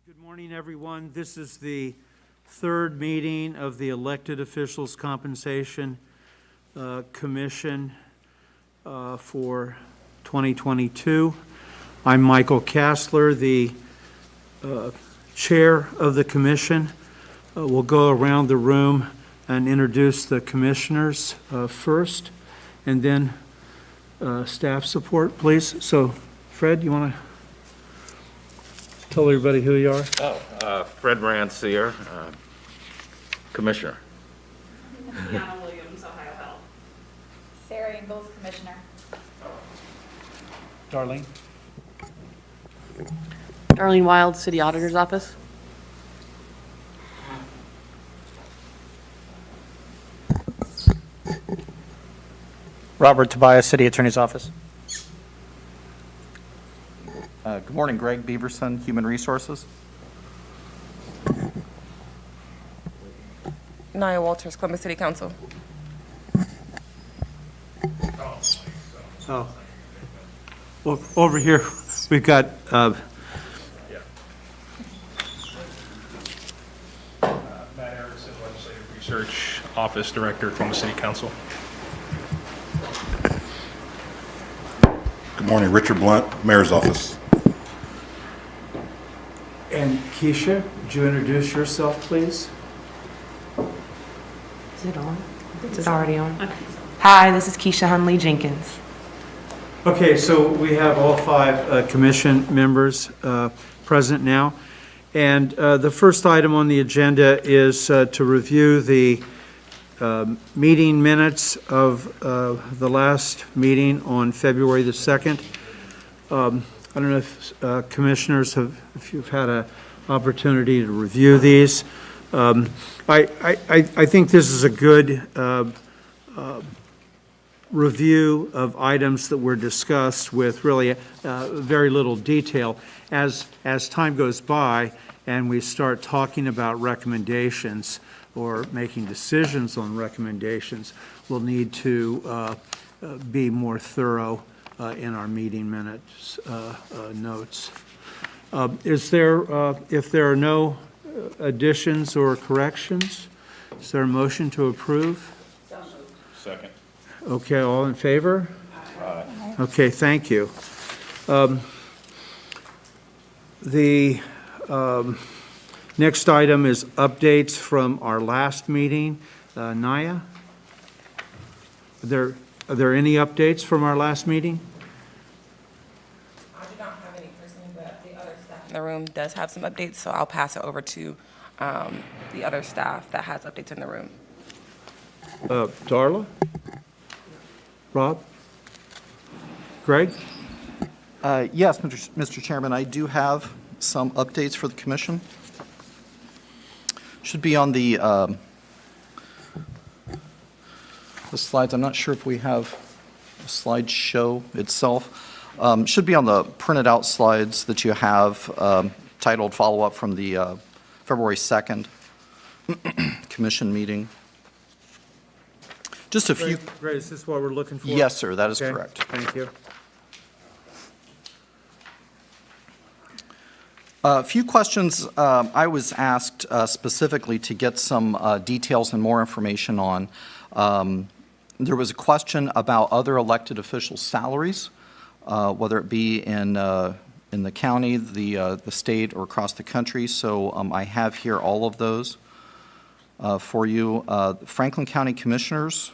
Good morning, everyone. This is the third meeting of the Elected Officials Compensation Commission for 2022. I'm Michael Kassler, the chair of the commission. We'll go around the room and introduce the commissioners first, and then staff support, please. So, Fred, you want to tell everybody who you are? Fred Rancier, Commissioner. Deanna Williams, Ohio Health. Sarah Ingalls, Commissioner. Darlene? Darlene Wild, City Auditor's Office. Robert Tobias, City Attorney's Office. Good morning, Greg Beaverson, Human Resources. Nia Walters, Columbus City Council. Oh. Well, over here, we've got, Matt Erickson, Legislative Research Office Director, Columbus City Council. Good morning, Richard Blunt, Mayor's Office. and Keisha, would you introduce yourself, please? Is it on? Is it already on? Hi, this is Keisha Hunley Jenkins. Okay, so we have all five commission members present now. And the first item on the agenda is to review the meeting minutes of the last meeting on February the 2nd. I don't know if commissioners if you've had an opportunity to review these. I think this is a good review of items that were discussed with really very little detail. As time goes by and we start talking about recommendations or making decisions on recommendations, we'll need to be more thorough in our meeting minutes notes. If there are no additions or corrections, is there a motion to approve? Second. Okay, all in favor? Aye. Okay, thank you. The next item is updates from our last meeting. Naya? Are there any updates from our last meeting? I do not have any personally, but the other staff in the room does have some updates, so I'll pass it over to the other staff that has updates in the room. Darla? Rob? Greg? Yes, Mr. Chairman, I do have some updates for the commission. Should be on the slides. I'm not sure if we have a slideshow itself. Should be on the printed out slides that you have titled Follow-up from the February 2nd commission meeting. Just a few. Great, is this what we're looking for? Yes, sir, that is Okay, correct. thank you. A few questions I was asked specifically to get some details and more information on. There was a question about other elected officials' salaries, whether it be in the county, the state, or across the country. So I have here all of those for you. Franklin County Commissioners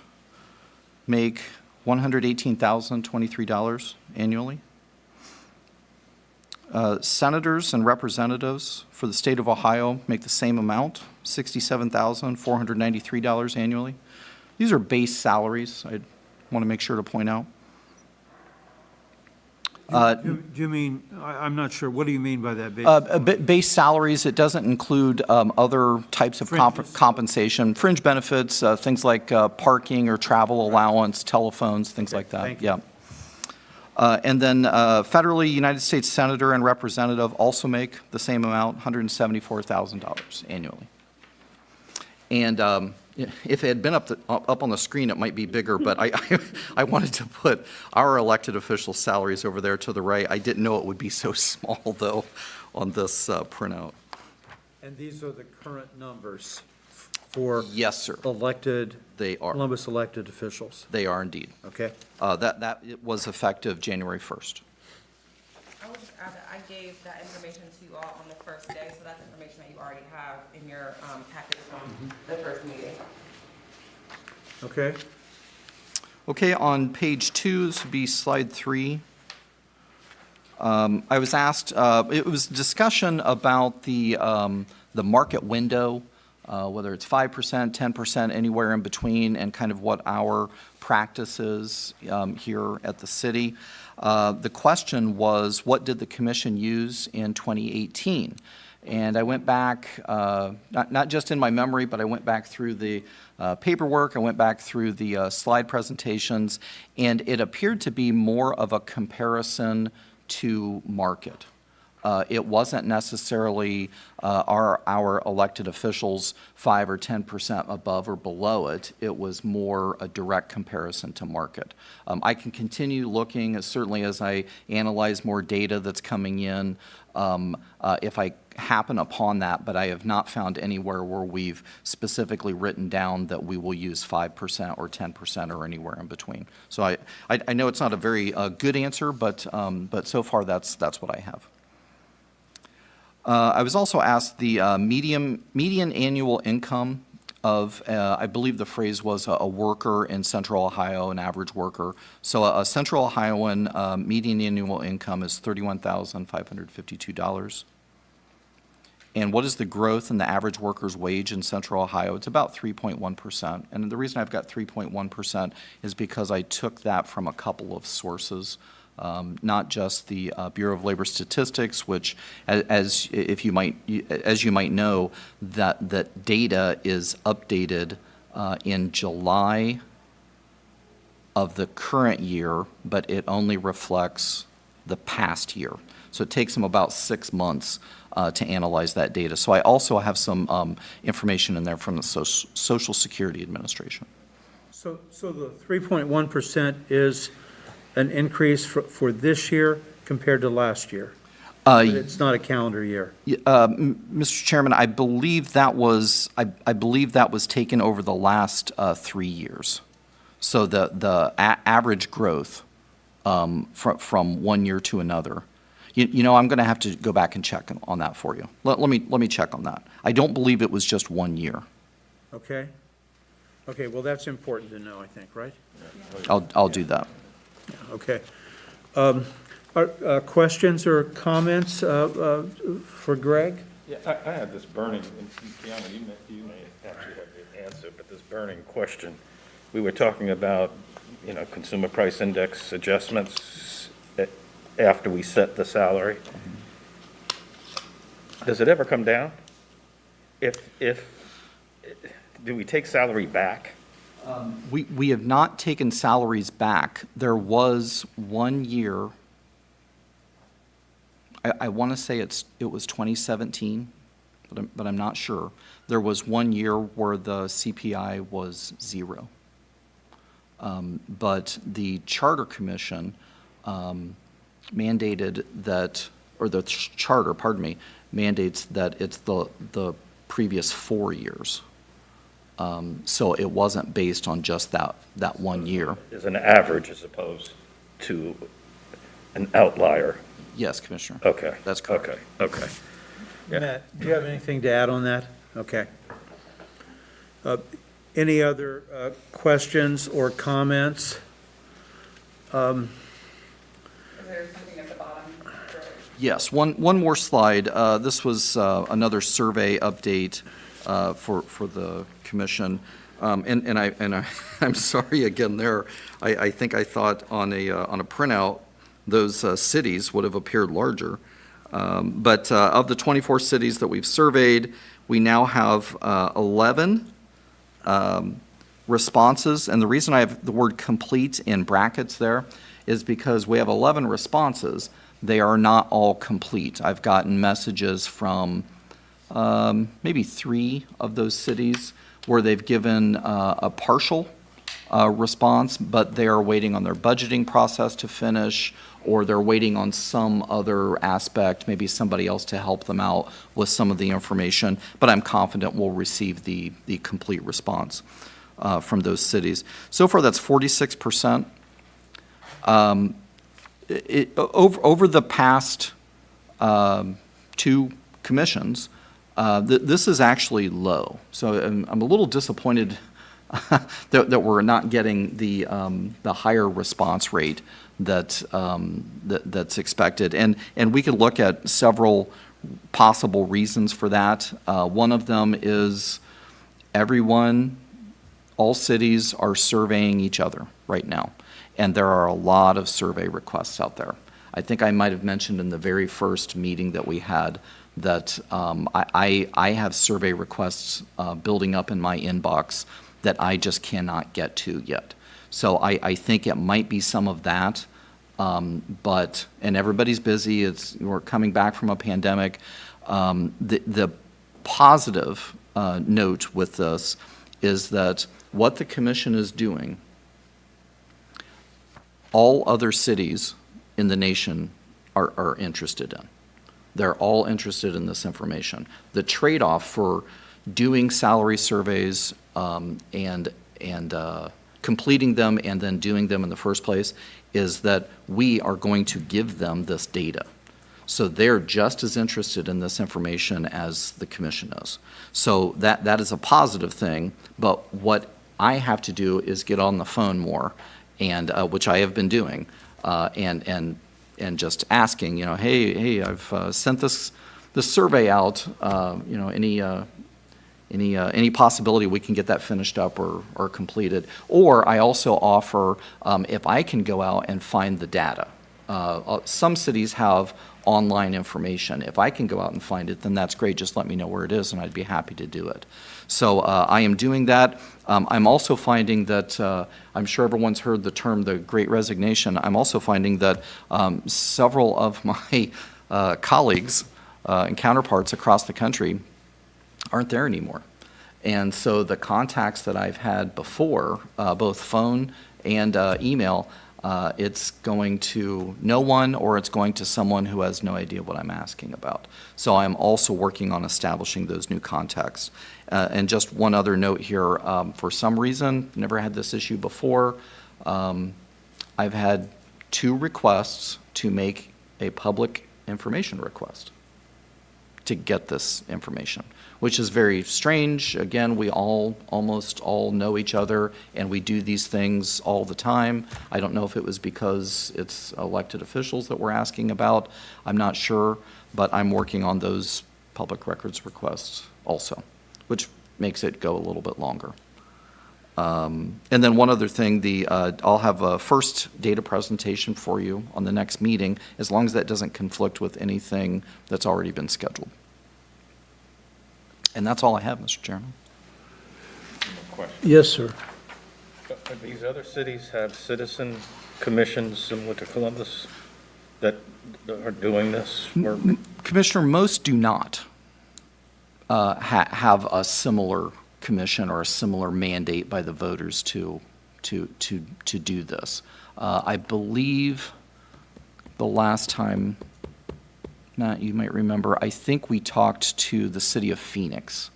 make $118,023 annually. Senators and representatives for the state of Ohio make the same amount, $67,493 annually. These are base salaries, I want to make sure to point out. Do you mean, I'm not sure, what do you mean by that? Base salaries, it doesn't include other types of compensation, fringe benefits, things like parking or travel allowance, telephones, things like that. Thank you. Yeah. And then federally, United States Senator and Representative also make the same amount, $174,000 annually. And if it had been up on the screen, it might be bigger, but I wanted to put our elected official salaries over there to the right. I didn't know it would be so small, though, on this printout. And these are the current numbers for Yes, sir. elected, They are. Columbus elected officials, They are indeed. okay? That it was effective January 1st. I would just add that I gave that information to you all on the first day, so that's information that you already have in your package from the first meeting. Okay? Okay, on page 2, this would be slide 3. I was asked, it was discussion about the market window, whether it's 5%, 10%, anywhere in between, and kind of what our practice is here at the city. The question was, what did the commission use in 2018? And I went back, not just in my memory, but I went back through the paperwork, I went back through the slide presentations, and it appeared to be more of a comparison to market. It wasn't necessarily our elected officials 5 or 10% above or below it. It was more a direct comparison to market. I can continue looking, certainly as I analyze more data that's coming in, if I happen upon that, but I have not found anywhere where we've specifically written down that we will use 5% or 10% or anywhere in between. So I know it's not a very good answer, but so far that's what I have. I was also asked the median annual income of, I believe the phrase was a worker in Central Ohio, an average worker. So a Central Ohioan median annual income is $31,552. And what is the growth in the average worker's wage in Central Ohio? It's about 3.1%. And the reason I've got 3.1% is because I took that from a couple of sources. Not just the Bureau of Labor Statistics, which, as you might know, that data is updated in July of the current year, but it only reflects the past year. So it takes them about 6 months to analyze that data. So I also have some information in there from the Social Security Administration. So the 3.1% is an increase for this year compared to last year? It's not a calendar year. Mr. Chairman, I believe that was taken over the last 3 years. So the average growth from 1 year to another. You know, I'm going to have to go back and check on that for you. Let me check on that. I don't believe it was just 1 year. Okay? Okay, well, that's important to know, I think, right? I'll do that. Okay. Questions or comments for Greg? Yeah, I have this burning, and Kiana, you may actually have the answer, but this burning question. We were talking about, consumer price index adjustments after we set the salary. Does it ever come down? Do we take salary back? We have not taken salaries back. There was 1 year, I want to say it was 2017, but I'm not sure. There was 1 year where the CPI was 0. But the Charter Commission mandated that, or the charter, pardon me, mandates that it's the previous 4 years. So it wasn't based on just that 1 year. Is an average as opposed to an outlier? Yes, Commissioner. Okay. That's correct. Okay. Yeah. Matt, do you have anything to add on that? Okay. Any other questions or comments? Is there something at the bottom? Yes, one more slide. This was another survey update for the commission. I'm sorry again there. I think I thought on a printout, those cities would have appeared larger. But of the 24 cities that we've surveyed, we now have 11 responses. And the reason I have the word complete in brackets there is because we have 11 responses. They are not all complete. I've gotten messages from maybe 3 of those cities where they've given a partial response, but they are waiting on their budgeting process to finish, or they're waiting on some other aspect, maybe somebody else to help them out with some of the information. But I'm confident we'll receive the complete response from those cities. So far, that's 46%. Over the past two commissions, this is actually low. So I'm a little disappointed that we're not getting the higher response rate that's expected. And we could look at several possible reasons for that. One of them is all cities are surveying each other right now, and there are a lot of survey requests out there. I think I might have mentioned in the very first meeting that we had that I have survey requests building up in my inbox that I just cannot get to yet. So I think it might be some of that, and everybody's busy. We're coming back from a pandemic. The positive note with this is that what the commission is doing, all other cities in the nation are interested in. They're all interested in this information. The trade-off for doing salary surveys and completing them and then doing them in the first place is that we are going to give them this data. So they're just as interested in this information as the commission is. So that is a positive thing, but what I have to do is get on the phone more, and which I have been doing, and just asking, hey, I've sent this survey out, any possibility we can get that finished up or completed. Or I also offer, if I can go out and find the data. Some cities have online information. If I can go out and find it, then that's great. Just let me know where it is, and I'd be happy to do it. So I am doing that. I'm also finding that, I'm sure everyone's heard the term the Great Resignation. I'm also finding that several of my colleagues and counterparts across the country aren't there anymore. And so the contacts that I've had before, both phone and email, it's going to no one, or it's going to someone who has no idea what I'm asking about. So I'm also working on establishing those new contacts. And just one other note here, for some reason, never had this issue before, I've had 2 requests to make a public information request to get this information, which is very strange. Again, we almost all know each other, and we do these things all the time. I don't know if it was because it's elected officials that we're asking about. I'm not sure, but I'm working on those public records requests also, which makes it go a little bit longer. And then one other thing, I'll have a first data presentation for you on the next meeting, as long as that doesn't conflict with anything that's already been scheduled. And that's all I have, Mr. Chairman. Question. Yes, sir. Do these other cities have citizen commissions similar to Columbus that are doing this work? Commissioner, most do not have a similar commission or a similar mandate by the voters to do this. I believe the last time, Matt, you might remember, I think we talked to the city of Phoenix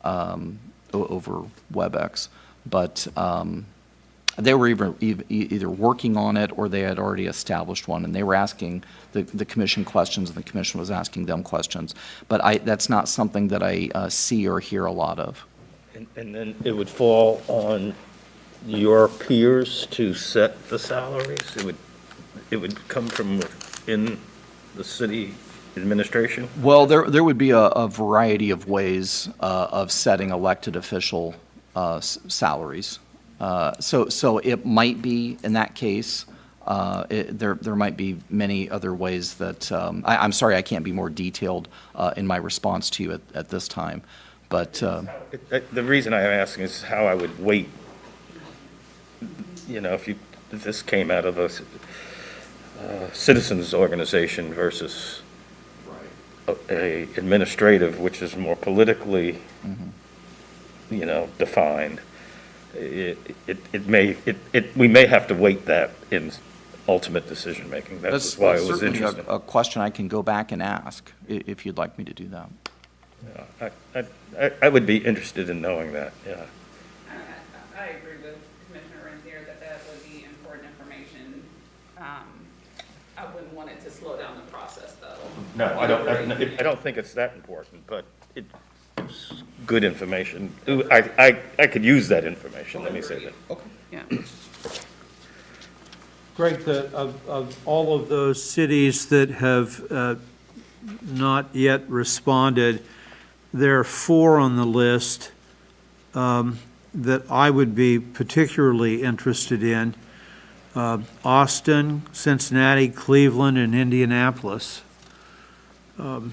over WebEx, but they were either working on it or they had already established one, and they were asking the commission questions, and the commission was asking them questions. But that's not something that I see or hear a lot of. And then it would fall on your peers to set the salaries? It would come from within the city administration? Well, there would be a variety of ways of setting elected official salaries. So it might be, in that case, there might be many other ways that, I'm sorry, I can't be more detailed in my response to you at this time. But the reason I'm asking is how I would weight, if this came out of a citizens organization versus a administrative, which is more politically, defined. we may have to weight that in ultimate decision-making. That's why it was certainly interesting. a question I can go back and ask, if you'd like me to do that. I would be interested in knowing that, yeah. I agree with Commissioner Renzier that would be important information. I wouldn't want it to slow down the process, though. No, I don't think it's that important, but it's good information. I could use that information, let me say that. Okay. Yeah. Greg, of all of those cities that have not yet responded, there are 4 on the list that I would be particularly interested in. Austin, Cincinnati, Cleveland, and Indianapolis. The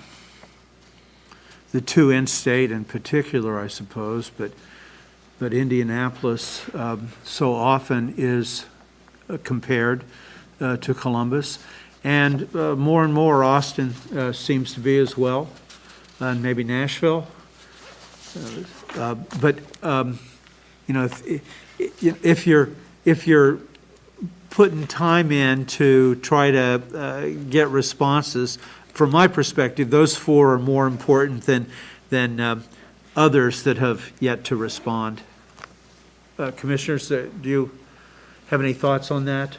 2 in-state in particular, I suppose, but Indianapolis so often is compared to Columbus. And more Austin seems to be as well, and maybe Nashville. But if you're putting time in to try to get responses, from my perspective, those 4 are more important than others that have yet to respond. Commissioners, do you have any thoughts on that?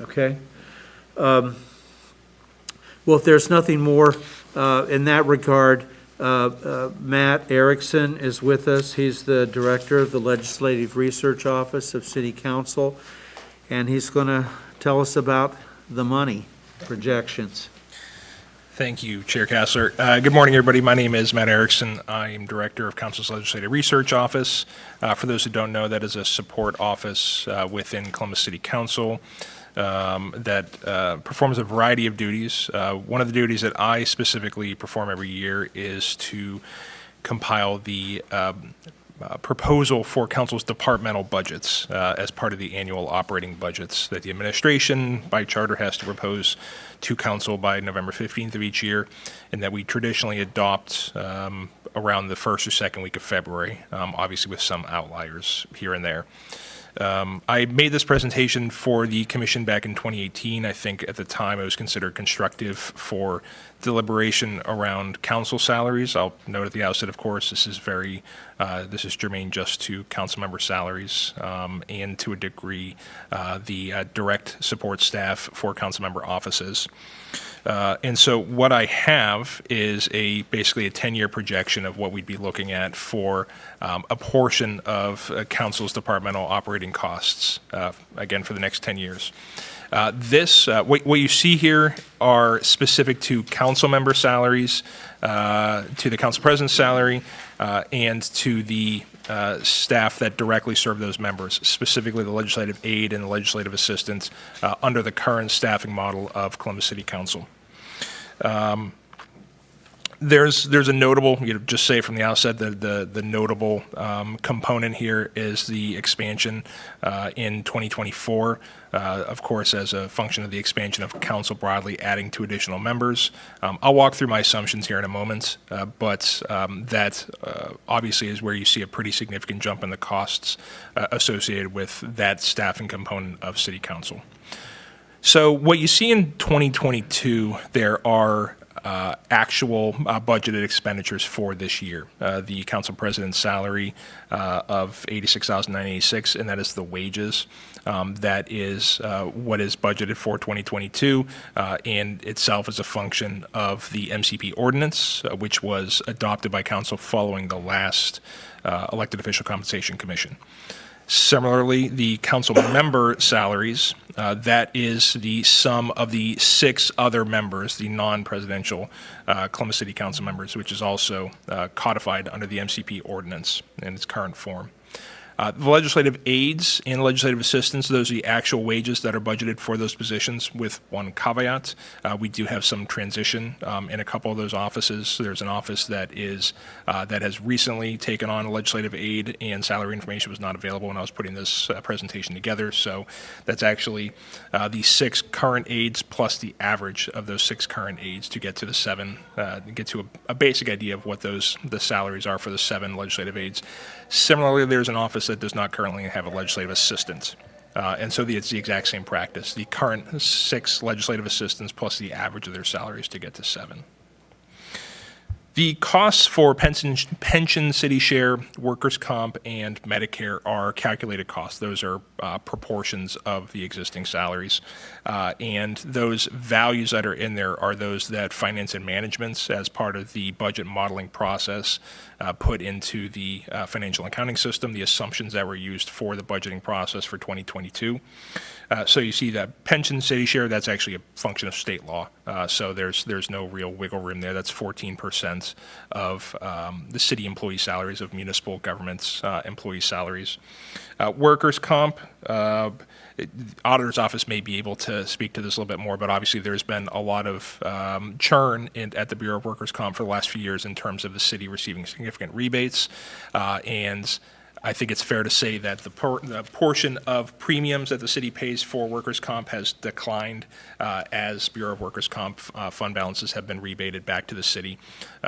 Okay. Well, if there's nothing more in that regard, Matt Erickson is with us. He's the director of the Legislative Research Office of City Council, and he's going to tell us about the money projections. Thank you, Chair Kassler. Good morning, everybody. My name is Matt Erickson. I am Director of Council's Legislative Research Office. For those who don't know, that is a support office within Columbus City Council that performs a variety of duties. One of the duties that I specifically perform every year is to compile the proposal for council's departmental budgets as part of the annual operating budgets that the administration by charter has to propose to council by November 15th of each year, and that we traditionally adopt around the first or second week of February, obviously with some outliers here and there. I made this presentation for the commission back in 2018. I think at the time it was considered constructive for deliberation around council salaries. I'll note at the outset, of course, this is germane just to council member salaries and to a degree the direct support staff for council member offices. And so what I have is basically a 10-year projection of what we'd be looking at for a portion of council's departmental operating costs, again, for the next 10 years. What you see here are specific to council member salaries, to the council president's salary, and to the staff that directly serve those members, specifically the legislative aide and the legislative assistant under the current staffing model of Columbus City Council. There's a notable, just say from the outset, the notable component here is the expansion in 2024, of course, as a function of the expansion of council broadly adding 2 additional members. I'll walk through my assumptions here in a moment, but that obviously is where you see a pretty significant jump in the costs associated with that staffing component of City Council. So what you see in 2022, there are actual budgeted expenditures for this year. The council president's salary of $86,986, and that is the wages. That is what is budgeted for 2022, and itself is a function of the MCP ordinance, which was adopted by council following the last elected official compensation commission. Similarly, the council member salaries, that is the sum of the 6 other members, the non-presidential Columbus City Council members, which is also codified under the MCP ordinance in its current form. The legislative aides and legislative assistants, those are the actual wages that are budgeted for those positions, with one caveat. We do have some transition in a couple of those offices. There's an office that has recently taken on a legislative aide, and salary information was not available when I was putting this presentation together. So that's actually the 6 current aides plus the average of those 6 current aides to get to the 7, get to a basic idea of what the salaries are for the 7 legislative aides. Similarly, there's an office that does not currently have a legislative assistant. And so it's the exact same practice. The current 6 legislative assistants plus the average of their salaries to get to 7. The costs for pension, city share, workers' comp, and Medicare are calculated costs. Those are proportions of the existing salaries. And those values that are in there are those that finance and management, as part of the budget modeling process, put into the financial accounting system, the assumptions that were used for the budgeting process for 2022. So you see that pension city share, that's actually a function of state law. So there's no real wiggle room there. That's 14% of the city employee salaries, of municipal government's employee salaries. Workers' comp, auditor's office may be able to speak to this a little bit more, but obviously there's been a lot of churn at the Bureau of Workers' Comp for the last few years in terms of the city receiving significant rebates, and I think it's fair to say that the portion of premiums that the city pays for workers' comp has declined as Bureau of Workers' Comp fund balances have been rebated back to the city.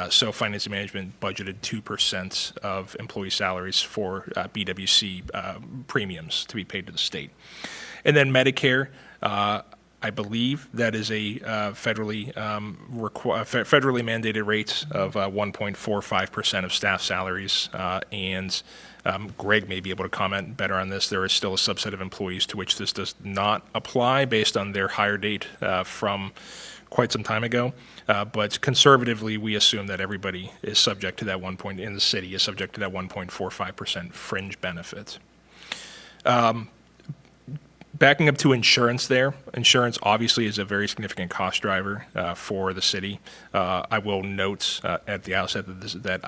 So Finance and Management budgeted 2% of employee salaries for BWC premiums to be paid to the state. And then Medicare, I believe that is a federally mandated rate of 1.45% of staff salaries, and Greg may be able to comment better on this. There is still a subset of employees to which this does not apply based on their hire date from quite some time ago. But conservatively, we assume that everybody is subject to that in the city is subject to that 1.45% fringe benefit. Backing up to insurance there, insurance obviously is a very significant cost driver for the city. I will note at the outset that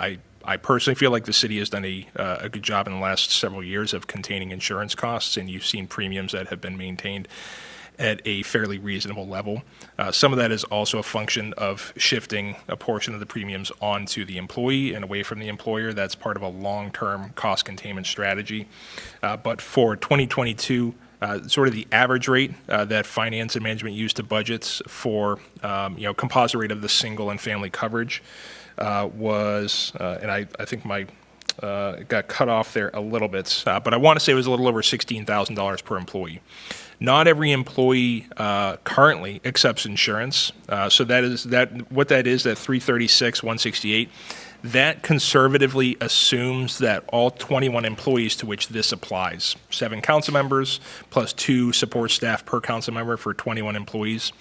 I personally feel like the city has done a good job in the last several years of containing insurance costs, and you've seen premiums that have been maintained at a fairly reasonable level. Some of that is also a function of shifting a portion of the premiums onto the employee and away from the employer. That's part of a long-term cost containment strategy. But for 2022, sort of the average rate that finance and management used to budgets for, composite rate of the single and family coverage was, and I think it got cut off there a little bit, but I want to say it was a little over $16,000 per employee. Not every employee currently accepts insurance, so what that is, that 336, 168, that conservatively assumes that all 21 employees to which this applies, 7 council members plus 2 support staff per council member for 21 employees.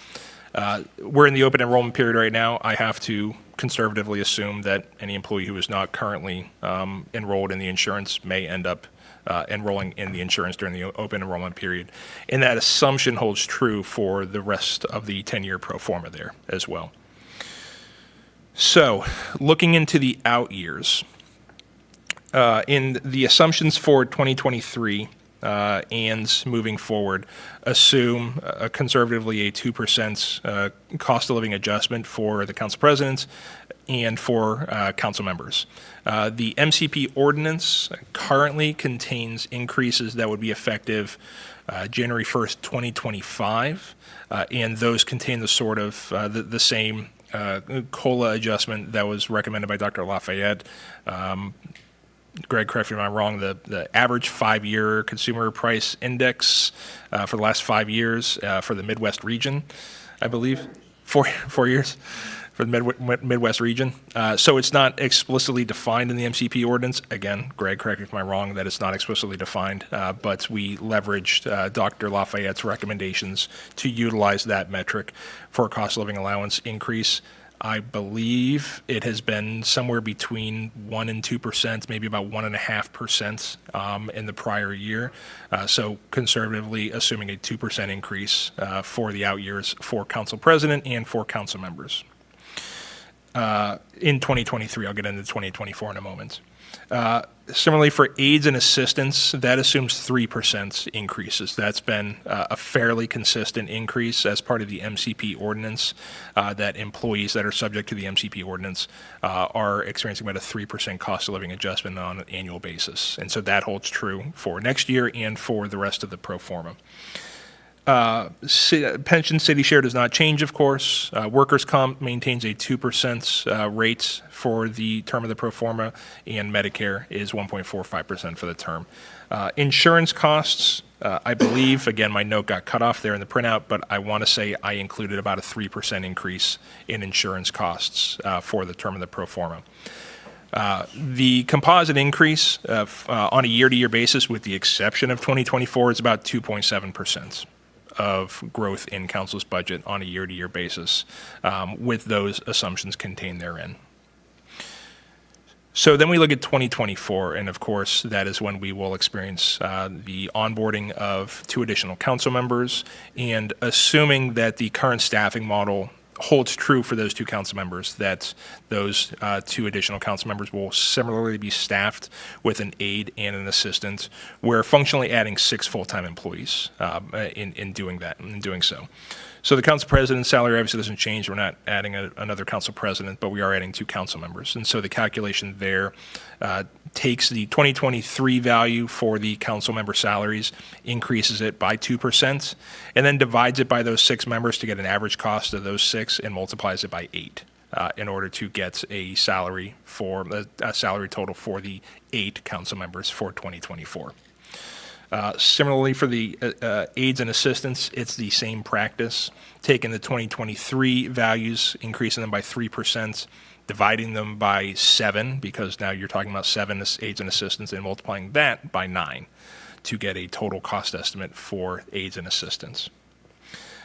We're in the open enrollment period right now. I have to conservatively assume that any employee who is not currently enrolled in the insurance may end up enrolling in the insurance during the open enrollment period. And that assumption holds true for the rest of the 10-year pro forma there as well. So, looking into the out years, in the assumptions for 2023 and moving forward, assume conservatively a 2% cost of living adjustment for the council president and for council members. The MCP ordinance currently contains increases that would be effective January 1st, 2025, and those contain the sort of the same COLA adjustment that was recommended by Dr. Lafayette. Greg, correct me if I'm wrong, the average 5-year consumer price index for the last 5 years for the Midwest region, I believe, 4 years for the Midwest region. So it's not explicitly defined in the MCP ordinance. Again, Greg, correct me if I'm wrong, that it's not explicitly defined, but we leveraged Dr. Lafayette's recommendations to utilize that metric for a cost of living allowance increase. I believe it has been somewhere between 1% and 2%, maybe about 1.5% in the prior year. So conservatively assuming a 2% increase for the out years for council president and for council members. In 2023, I'll get into 2024 in a moment. Similarly, for aides and assistants, that assumes 3% increases. That's been a fairly consistent increase as part of the MCP ordinance, that employees that are subject to the MCP ordinance are experiencing about a 3% cost of living adjustment on an annual basis. And so that holds true for next year and for the rest of the pro forma. Pension city share does not change, of course. Workers' comp maintains a 2% rate for the term of the pro forma, and Medicare is 1.45% for the term. Insurance costs, I believe, again, my note got cut off there in the printout, but I want to say I included about a 3% increase in insurance costs for the term of the pro forma. The composite increase on a year-to-year basis, with the exception of 2024, is about 2.7%. Of growth in council's budget on a year-to-year basis, with those assumptions contained therein. So then we look at 2024, and of course, that is when we will experience the onboarding of 2 additional council members, and assuming that the current staffing model holds true for those 2 council members, that those 2 additional council members will similarly be staffed with an aide and an assistant. We're functionally adding 6 full-time employees in doing that, in doing so. So the council president's salary obviously doesn't change. We're not adding another council president, but we are adding 2 council members. And so the calculation there takes the 2023 value for the council member salaries, increases it by 2%, and then divides it by those 6 members to get an average cost of those 6 and multiplies it by 8 in order to get a salary total for the 8 council members for 2024. Similarly, for the aides and assistants, it's the same practice, taking the 2023 values, increasing them by 3%, dividing them by 7, because now you're talking about 7 aides and assistants, and multiplying that by 9 to get a total cost estimate for aides and assistants.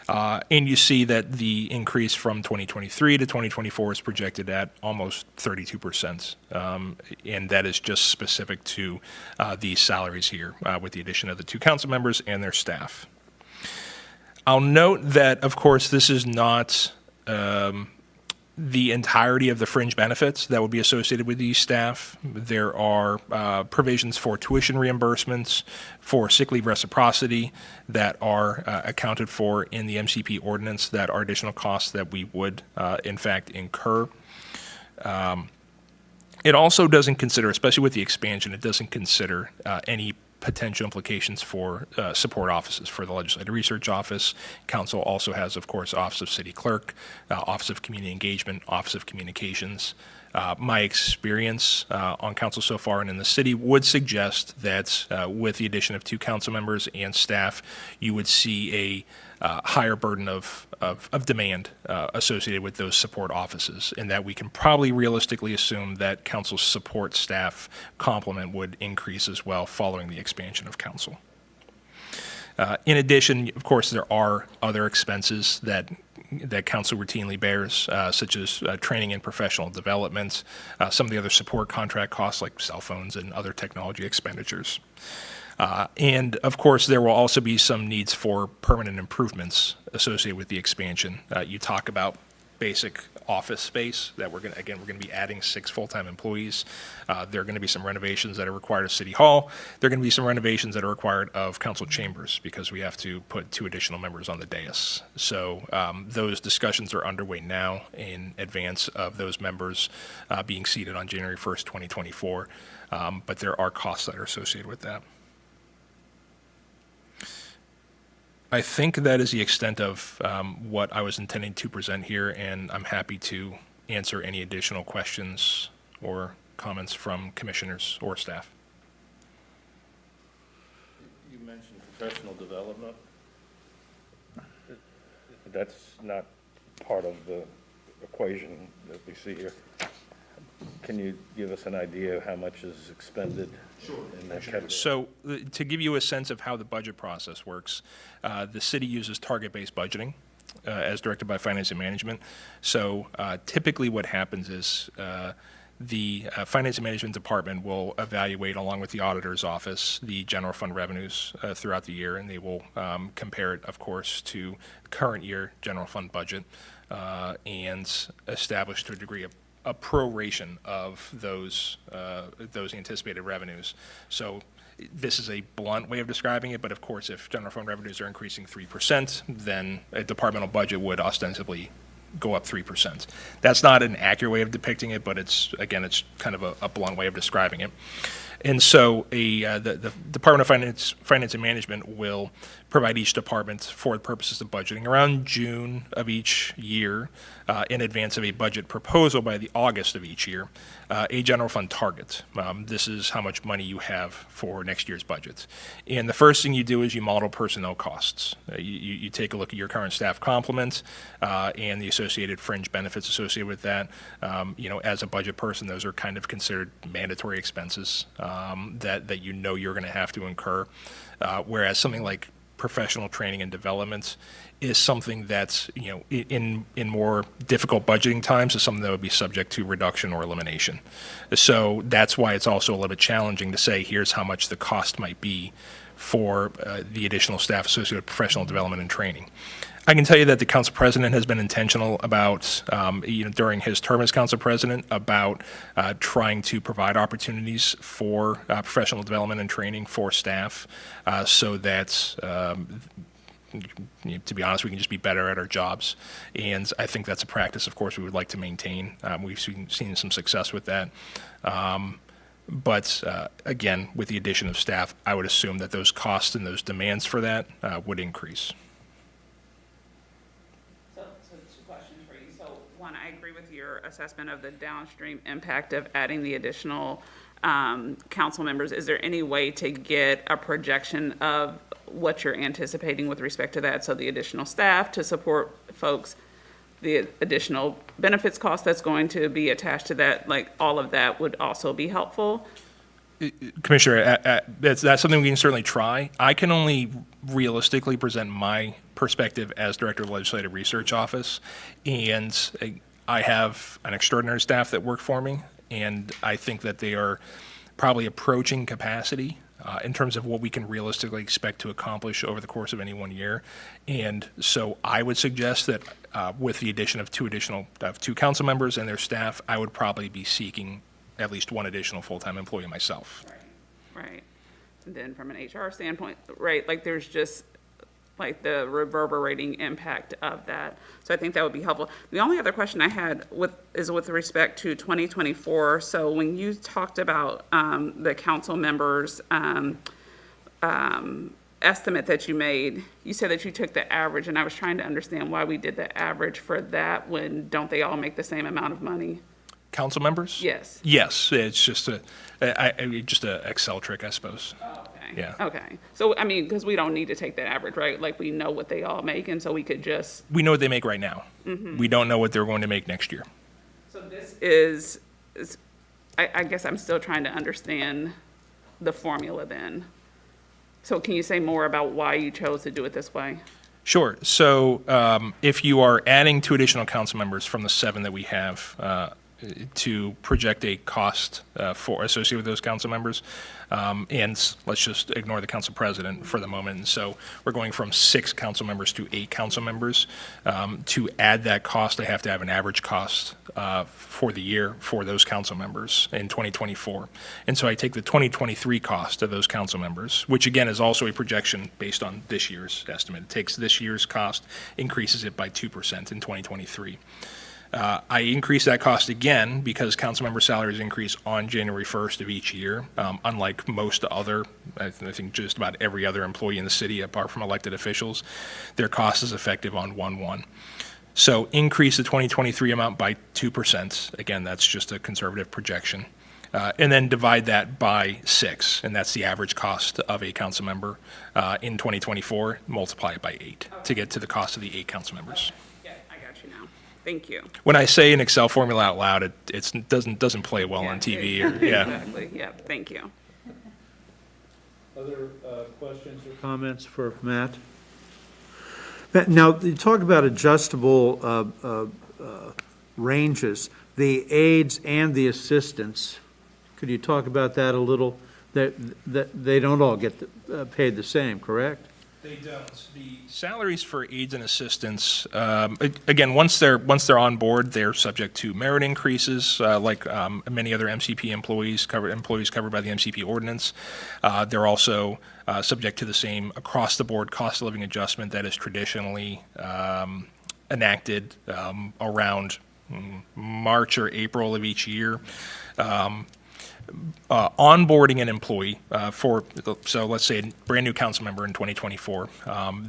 And you see that the increase from 2023 to 2024 is projected at almost 32%. And that is just specific to these salaries here, with the addition of the 2 council members and their staff. I'll note that, of course, this is not the entirety of the fringe benefits that would be associated with these staff. There are provisions for tuition reimbursements, for sick leave reciprocity that are accounted for in the MCP ordinance that are additional costs that we would, in fact, incur. It also doesn't consider, especially with the expansion, it doesn't consider any potential implications for support offices for the Legislative Research Office. Council also has, of course, Office of City Clerk, Office of Community Engagement, Office of Communications. My experience on council so far and in the city would suggest that with the addition of 2 council members and staff, you would see a higher burden of demand associated with those support offices, and that we can probably realistically assume that council's support staff complement would increase as well following the expansion of council. In addition, of course, there are other expenses that council routinely bears, such as training and professional development, some of the other support contract costs like cell phones and other technology expenditures. And of course, there will also be some needs for permanent improvements associated with the expansion. You talk about basic office space that we're going to be adding 6 full-time employees. There are going to be some renovations that are required of City Hall. There are going to be some renovations that are required of council chambers because we have to put 2 additional members on the dais. So those discussions are underway now in advance of those members being seated on January 1st, 2024. But there are costs that are associated with that. I think that is the extent of what I was intending to present here, and I'm happy to answer any additional questions or comments from commissioners or staff. You mentioned professional development. That's not part of the equation that we see here. Can you give us an idea of how much is expended in that category? So to give you a sense of how the budget process works, the city uses target-based budgeting as directed by Finance and Management. So typically what happens is the Finance and Management Department will evaluate, along with the Auditor's Office, the general fund revenues throughout the year, and they will compare it, of course, to current year general fund budget and establish to a degree a proration of those anticipated revenues. So this is a blunt way of describing it, but of course, if general fund revenues are increasing 3%, then a departmental budget would ostensibly go up 3%. That's not an accurate way of depicting it, but it's kind of a blunt way of describing it. And so the Department of Finance and Management will provide each department, for the purposes of budgeting, around June of each year, in advance of a budget proposal by the August of each year, a general fund target. This is how much money you have for next year's budget. And the first thing you do is you model personnel costs. You take a look at your current staff complement and the associated fringe benefits associated with that. As a budget person, those are kind of considered mandatory expenses that you're going to have to incur. Whereas something like professional training and development is something that's, in more difficult budgeting times, is something that would be subject to reduction or elimination. So that's why it's also a little bit challenging to say, here's how much the cost might be for the additional staff associated with professional development and training. I can tell you that the council president has been intentional about, during his term as council president, about trying to provide opportunities for professional development and training for staff, so that, to be honest, we can just be better at our jobs. And I think that's a practice, of course, we would like to maintain. We've seen some success with that. But again, with the addition of staff, I would assume that those costs and those demands for that would increase. So two questions for you. So one, I agree with your assessment of the downstream impact of adding the additional council members. Is there any way to get a projection of what you're anticipating with respect to that? So the additional staff to support folks, the additional benefits cost that's going to be attached to that, like all of that would also be helpful? Commissioner, that's something we can certainly try. I can only realistically present my perspective as Director of the Legislative Research Office, and I have an extraordinary staff that work for me, and I think that they are probably approaching capacity in terms of what we can realistically expect to accomplish over the course of any 1 year. And so I would suggest that with the addition of two council members and their staff, I would probably be seeking at least one additional full-time employee myself. Right. And then from an HR standpoint, right, like there's just like the reverberating impact of that. So I think that would be helpful. The only other question I had is with respect to 2024. So when you talked about the council members' estimate that you made, you said that you took the average, and I was trying to understand why we did the average for that when don't they all make the same amount of money? Council members? Yes. Yes, it's just a Excel trick, I suppose. Okay. Yeah. Okay. So, I mean, because we don't need to take that average, right? Like, we know what they all make, and so we could just. We know what they make right now. We don't know what they're going to make next year. So this is I guess I'm still trying to understand the formula then. So can you say more about why you chose to do it this way? Sure. So if you are adding two additional council members from the 7 that we have to project a cost associated with those council members, and let's just ignore the council president for the moment. And so we're going from 6 council members to 8 council members. To add that cost, I have to have an average cost for the year for those council members in 2024. And so I take the 2023 cost of those council members, which again is also a projection based on this year's estimate. It takes this year's cost, increases it by 2% in 2023. I increase that cost again because council member salaries increase on January 1st of each year. Unlike most other, I think just about every other employee in the city, apart from elected officials, their cost is effective on 1/1. So increase the 2023 amount by 2%. Again, that's just a conservative projection. And then divide that by 6, and that's the average cost of a council member in 2024. Multiply it by 8 to get to the cost of the 8 council members. Yeah, I got you now. Thank you. When I say an Excel formula out loud, it doesn't play well on TV. Exactly. Yeah. Thank you. Other questions or comments for Matt? Now, you talk about adjustable ranges, the aides and the assistants. Could you talk about that a little? That they don't all get paid the same, correct? They don't. The salaries for aides and assistants, again, once they're on board, they're subject to merit increases, like many other MCP employees covered by the MCP ordinance. They're also subject to the same across-the-board cost of living adjustment that is traditionally enacted around March or April of each year. Onboarding an employee so let's say a brand new council member in 2024,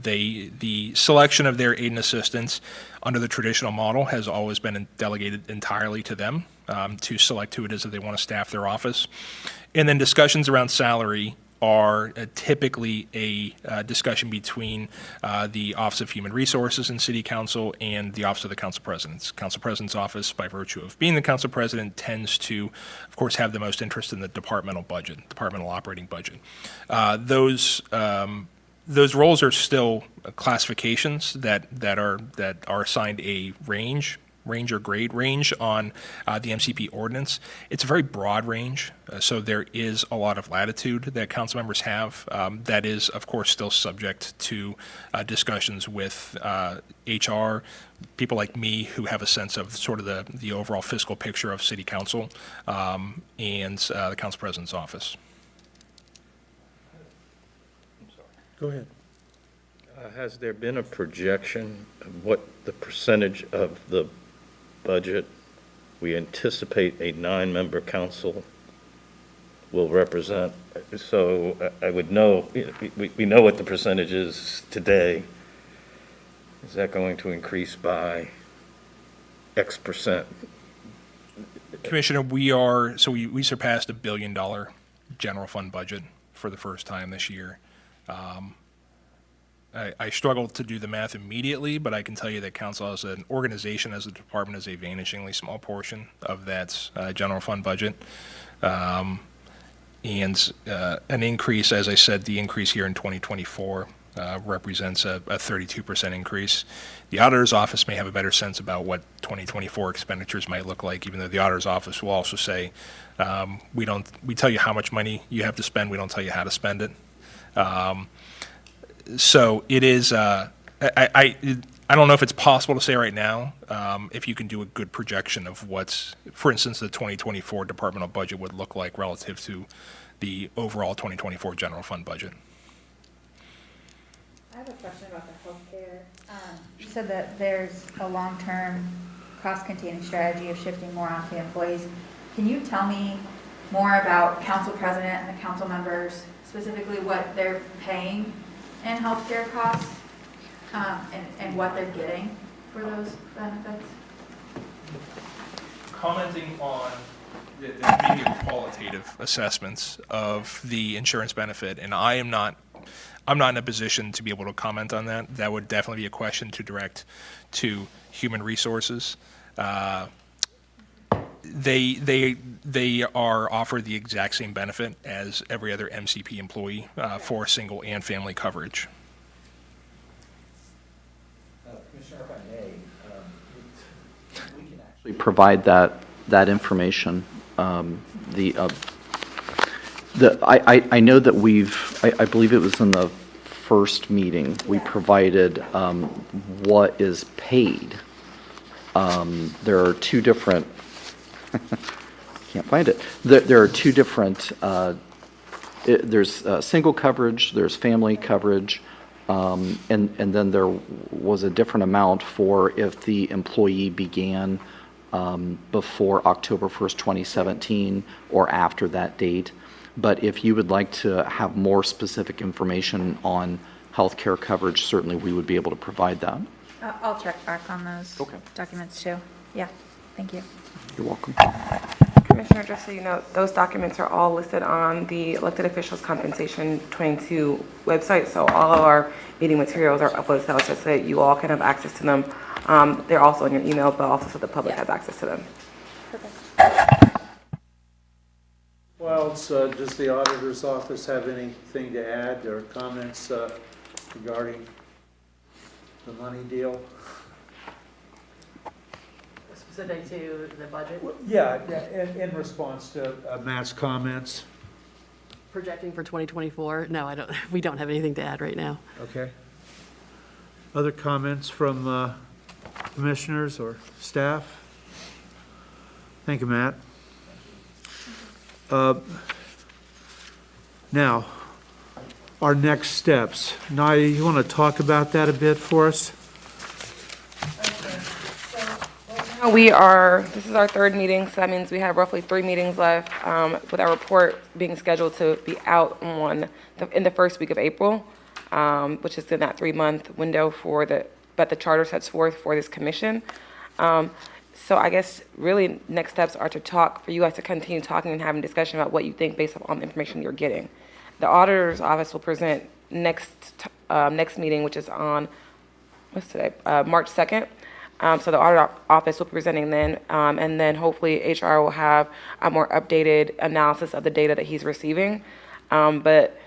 the selection of their aid and assistants under the traditional model has always been delegated entirely to them to select who it is that they want to staff their office. And then discussions around salary are typically a discussion between the Office of Human Resources in City Council and the Office of the Council President. Council President's office, by virtue of being the Council President, tends to, of course, have the most interest in the departmental budget, departmental operating budget. Those roles are still classifications that are assigned a range or grade range on the MCP ordinance. It's a very broad range, so there is a lot of latitude that council members have. That is, of course, still subject to discussions with HR, people like me who have a sense of sort of the overall fiscal picture of city council, and the council president's office. Go ahead. Has there been a projection of what the percentage of the budget we anticipate a 9-member council will represent? So I would know, we know what the percentage is today. Is that going to increase by X percent? Commissioner, we surpassed $1 billion general fund budget for the first time this year. I struggle to do the math immediately, but I can tell you that council as an organization, as a department, is a vanishingly small portion of that general fund budget. And an increase, as I said, the increase here in 2024 represents a 32% increase. The auditor's office may have a better sense about what 2024 expenditures might look like, even though the auditor's office will also say, we tell you how much money you have to spend, we don't tell you how to spend it. So it is, I don't know if it's possible to say right now, if you can do a good projection of what, for instance, the 2024 departmental budget would look like relative to the overall 2024 general fund budget. I have a question about the healthcare. You said that there's a long-term cost-containing strategy of shifting more onto employees. Can you tell me more about council president and the council members, specifically what they're paying in healthcare costs, and what they're getting for those benefits? Commenting on there being qualitative assessments of the insurance benefit, and I'm not in a position to be able to comment on that. That would definitely be a question to direct to Human Resources. They are offered the exact same benefit as every other MCP employee for single and family coverage. Commissioner, if I may, we can actually provide that information. I know that I believe it was in the first meeting, we provided what is paid. There are two different, can't find it. There are two different, there's single coverage, there's family coverage, and then there was a different amount for if the employee began before October 1st, 2017, or after that date. But if you would like to have more specific information on healthcare coverage, certainly we would be able to provide that. I'll check back on those documents too. Yeah, thank you. You're welcome. Commissioner, just so you know, those documents are all listed on the elected officials compensation 22 website. So all of our meeting materials are uploaded to us so that you all can have access to them. They're also in your email, but also so the public has access to them. Well, does the auditor's office have anything to add or comments regarding the money deal? Specific to the budget? Yeah, in response to Matt's comments. Projecting for 2024, no, we don't have anything to add right now. Okay. Other comments from commissioners or staff? Thank you, Matt. Now, our next steps. Nadia, you want to talk about that a bit for us? This is our third meeting, so that means we have roughly 3 meetings left, with our report being scheduled to be out in the first week of April, which is in that 3-month window but the charter sets forth for this commission. So I guess really next steps are for you guys to continue talking and having discussion about what you think based upon the information you're getting. The auditor's office will present next meeting, which is on, what's today, March 2nd. So the auditor office will be presenting then, and then hopefully HR will have a more updated analysis of the data that he's receiving. But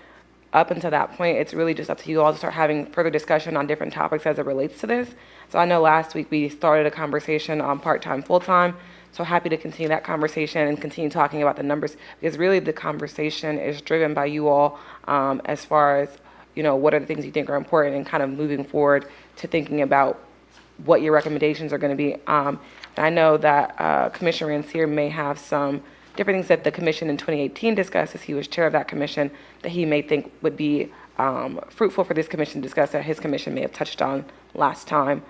up until that point, it's really just up to you all to start having further discussion on different topics as it relates to this. So I know last week we started a conversation on part-time, full-time. So happy to continue that conversation and continue talking about the numbers, because really the conversation is driven by you all, as far as, what are the things you think are important, and kind of moving forward to thinking about what your recommendations are going to be. And I know that Commissioner Rancier may have some different things that the commission in 2018 discussed, as he was chair of that commission, that he may think would be fruitful for this commission to discuss, that his commission may have touched on last time.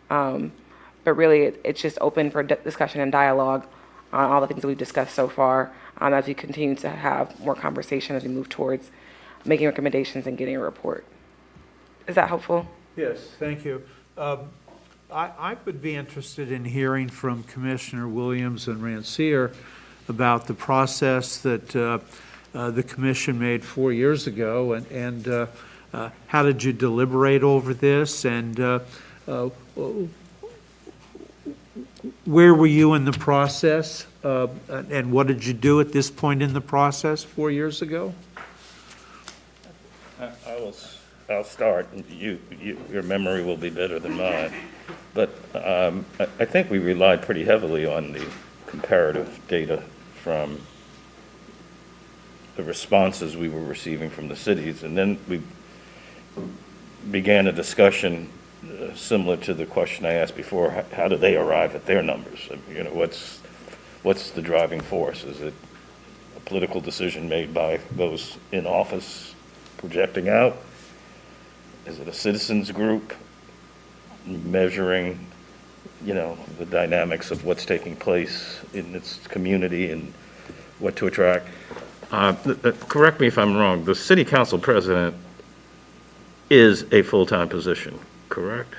But really, it's just open for discussion and dialogue on all the things that we've discussed so far, as we continue to have more conversation as we move towards making recommendations and getting a report. Is that helpful? Yes, thank you. I would be interested in hearing from Commissioner Williams and Rancier about the process that the commission made 4 years ago, and how did you deliberate over this, and where were you in the process, and what did you do at this point in the process 4 years ago? I'll start, and your memory will be better than mine. But I think we relied pretty heavily on the comparative data from the responses we were receiving from the cities. And then we began a discussion similar to the question I asked before: how do they arrive at their numbers? What's the driving force? Is it a political decision made by those in office projecting out? Is it a citizens group measuring, the dynamics of what's taking place in its community and what to attract? Correct me if I'm wrong, the city council president is a full-time position, correct?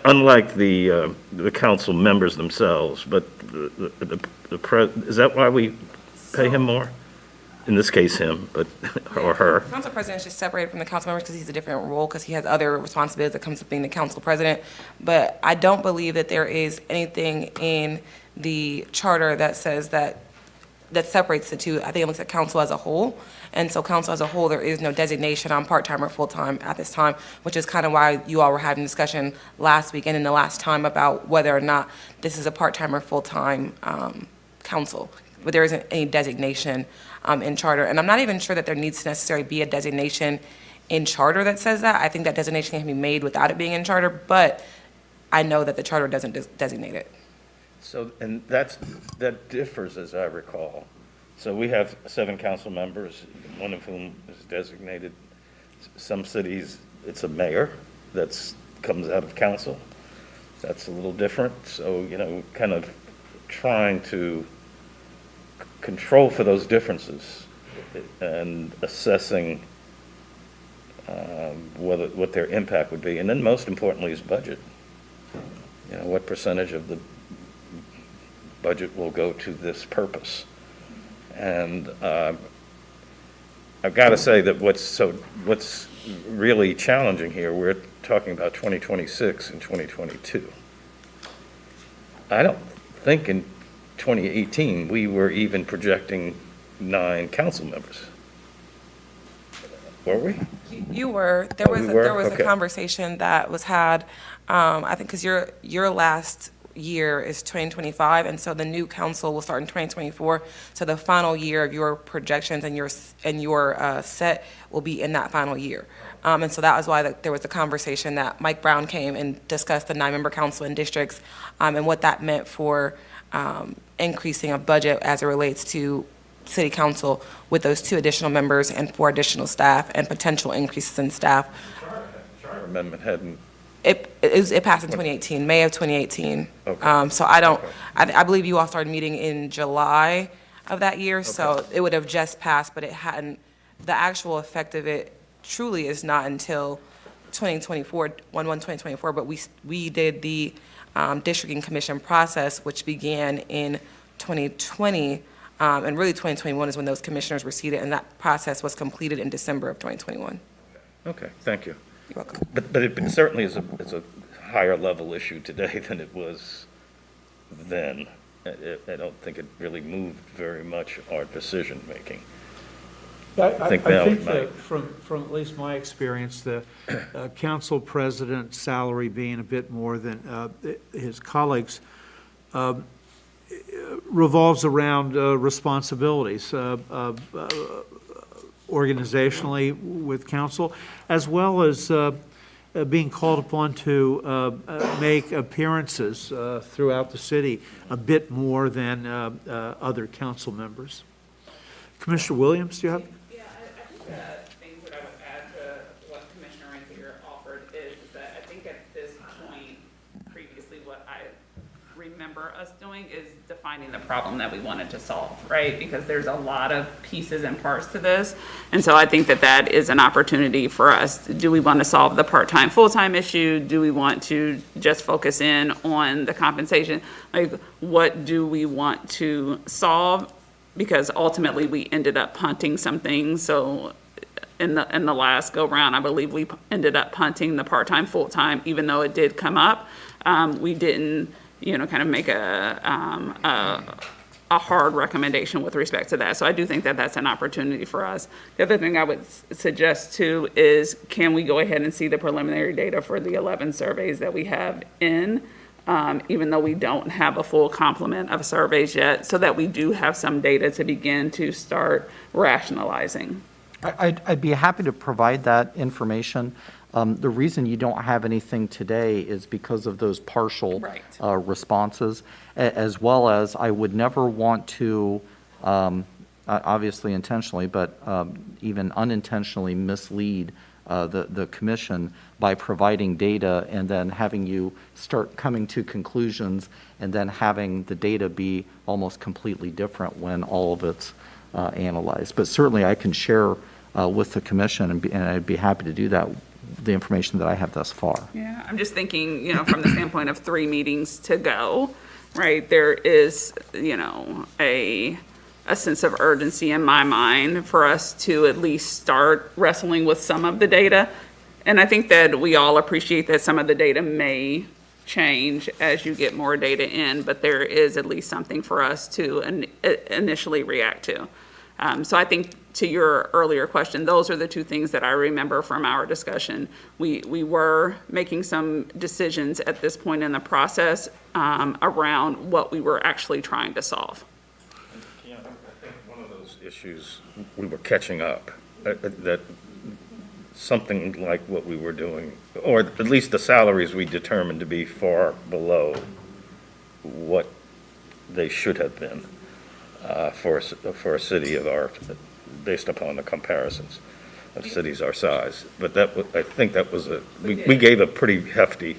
Unlike the council members themselves, but is that why we pay him more? In this case, him, but, or her. Council president is just separated from the council members because he's a different role, because he has other responsibilities that comes with being the council president. But I don't believe that there is anything in the charter that says that separates the two. I think it looks at council as a whole. And so council as a whole, there is no designation on part-time or full-time at this time, which is kind of why you all were having discussion last week and in the last time about whether or not this is a part-time or full-time council. But there isn't any designation in charter. And I'm not even sure that there needs to necessarily be a designation in charter that says that. I think that designation can be made without it being in charter, but I know that the charter doesn't designate it. So, and that differs, as I recall. So we have 7 council members, one of whom is designated. Some cities, it's a mayor that comes out of council. That's a little different. So, kind of trying to control for those differences and assessing what their impact would be. And then most importantly is budget. What percentage of the budget will go to this purpose. And I've got to say that what's really challenging here, we're talking about 2026 and 2022. I don't think in 2018, we were even projecting 9 council members. Were we? You were. There was we were? there was Okay. a conversation that was had, I think, because your last year is 2025, and so the new council will start in 2024. So the final year of your projections and your set will be in that final year. And so that was why there was a conversation that Mike Brown came and discussed the 9-member council and districts, and what that meant for increasing a budget as it relates to city council with those 2 additional members and 4 additional staff and potential increases in staff. Charter amendment hadn't, It passed in 2018, May of 2018. Okay. So I believe you all started meeting in July of that year, so it would have just passed, but it hadn't, the actual effect of it truly is not until 2024, 1/1/2024, but we did the districting commission process, which began in 2020, and really 2021 is when those commissioners were seated, and that process was completed in December of 2021. okay, thank you. You're welcome. But it certainly is it's a higher level issue today than it was then. I don't think it really moved very much our decision-making. I think now it think might. that from at least my experience, the council president's salary being a bit more than his colleagues revolves around responsibilities organizationally with council, as well as being called upon to make appearances throughout the city a bit more than other council members. Commissioner Williams, do you have? Yeah, I think the things that I would add to what Commissioner Rentier offered is that I think at this point, previously, what I remember us doing is defining the problem that we wanted to solve, right? Because there's a lot of pieces and parts to this. And so I think that that is an opportunity for us. Do we want to solve the part-time, full-time issue? Do we want to just focus in on the compensation? Like, what do we want to solve? Because ultimately, we ended up punting some things. So in the last go-round, I believe we ended up punting the part-time, full-time, even though it did come up. We didn't, kind of make a hard recommendation with respect to that. So I do think that that's an opportunity for us. The other thing I would suggest too is, can we go ahead and see the preliminary data for the 11 surveys that we have in? Even though we don't have a full complement of surveys yet, so that we do have some data to begin to start rationalizing. I'd be happy to provide that information. The reason you don't have anything today is because of those partial Right. responses, as well as I would never want to, obviously intentionally, but even unintentionally mislead the commission by providing data and then having you start coming to conclusions and then having the data be almost completely different when all of it's analyzed. But certainly I can share with the commission, and I'd be happy to do that, the information that I have thus far. Yeah, I'm just thinking, from the standpoint of 3 meetings to go, right? There is, a sense of urgency in my mind for us to at least start wrestling with some of the data. And I think that we all appreciate that some of the data may change as you get more data in, but there is at least something for us to initially react to. So I think, to your earlier question, those are the 2 things that I remember from our discussion. We were making some decisions at this point in the process around what we were actually trying to solve. I think one of those issues, we were catching up, that something like what we were doing, or at least the salaries we determined to be far below what they should have been for a city of our, based upon the comparisons of cities our size. But I think that was we gave a pretty hefty.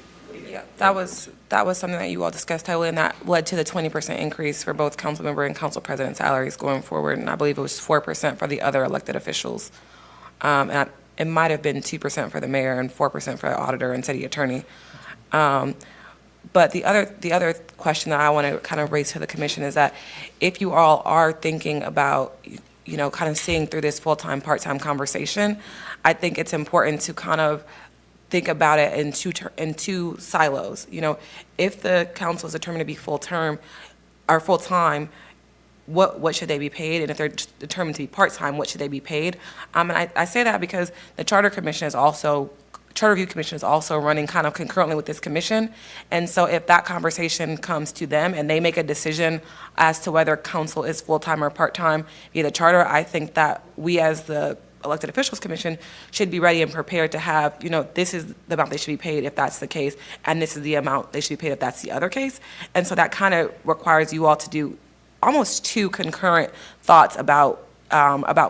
Yeah, that was something that you all discussed heavily, and that led to the 20% increase for both council member and council president salaries going forward, and I believe it was 4% for the other elected officials. It might have been 2% for the mayor and 4% for the auditor and city attorney. But the other question that I want to kind of raise to the commission is that if you all are thinking about, kind of seeing through this full-time, part-time conversation, I think it's important to kind of think about it in two silos. If the council is determined to be full-term or full-time, what should they be paid? And if they're determined to be part-time, what should they be paid? And I say that because the Charter Commission is also Charter Review Commission is also running kind of concurrently with this commission. And so if that conversation comes to them and they make a decision as to whether council is full-time or part-time via the charter, I think that we as the elected officials commission should be ready and prepared to have, this is the amount they should be paid if that's the case, and this is the amount they should be paid if that's the other case. And so that kind of requires you all to do almost two concurrent thoughts about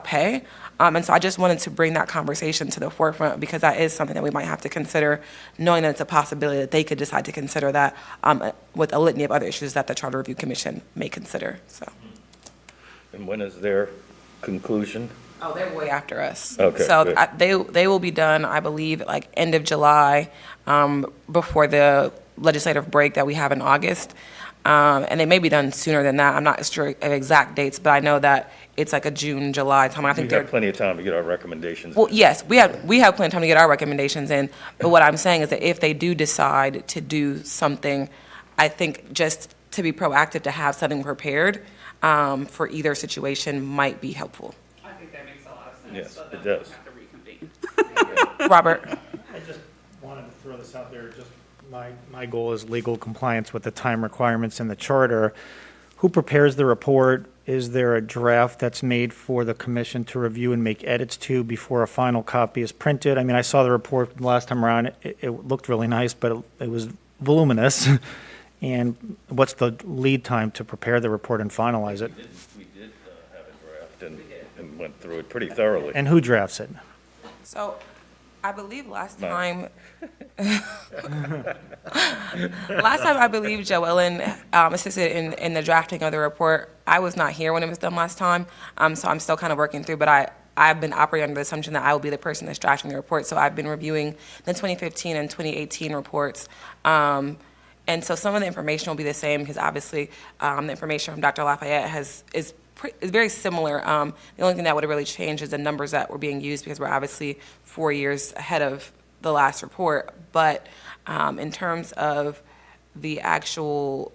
pay. And so I just wanted to bring that conversation to the forefront because that is something that we might have to consider, knowing that it's a possibility that they could decide to consider that with a litany of other issues that the Charter Review Commission may consider, so. And when is their conclusion? Oh, they're way after us. Okay, So good. they will be done, I believe, like end of July, before the legislative break that we have in August. And they may be done sooner than that. I'm not sure of exact dates, but I know that it's like a June, July time. I think We they're. have plenty of time to get our recommendations. Well, yes, we have plenty of time to get our recommendations in, but what I'm saying is that if they do decide to do something, I think just to be proactive, to have something prepared for either situation might be helpful. I think that makes a lot of sense. Yes, so it that we don't does. have to reconvene. Robert? I just wanted to throw this out there, just my goal is legal compliance with the time requirements in the charter. Who prepares the report? Is there a draft that's made for the commission to review and make edits to before a final copy is printed? I mean, I saw the report last time around, it looked really nice, but it was voluminous. And what's the lead time to prepare the report and finalize it? We did have a draft and went through it pretty thoroughly. And who drafts it? So, I believe last No. time, I believe Joellen assisted in the drafting of the report. I was not here when it was done last time, so I'm still kind of working through, but I've been operating under the assumption that I will be the person that's drafting the report. So I've been reviewing the 2015 and 2018 reports. And so some of the information will be the same because obviously the information from Dr. Lafayette is very similar. The only thing that would have really changed is the numbers that were being used because we're obviously 4 years ahead of the last report. But in terms of the actual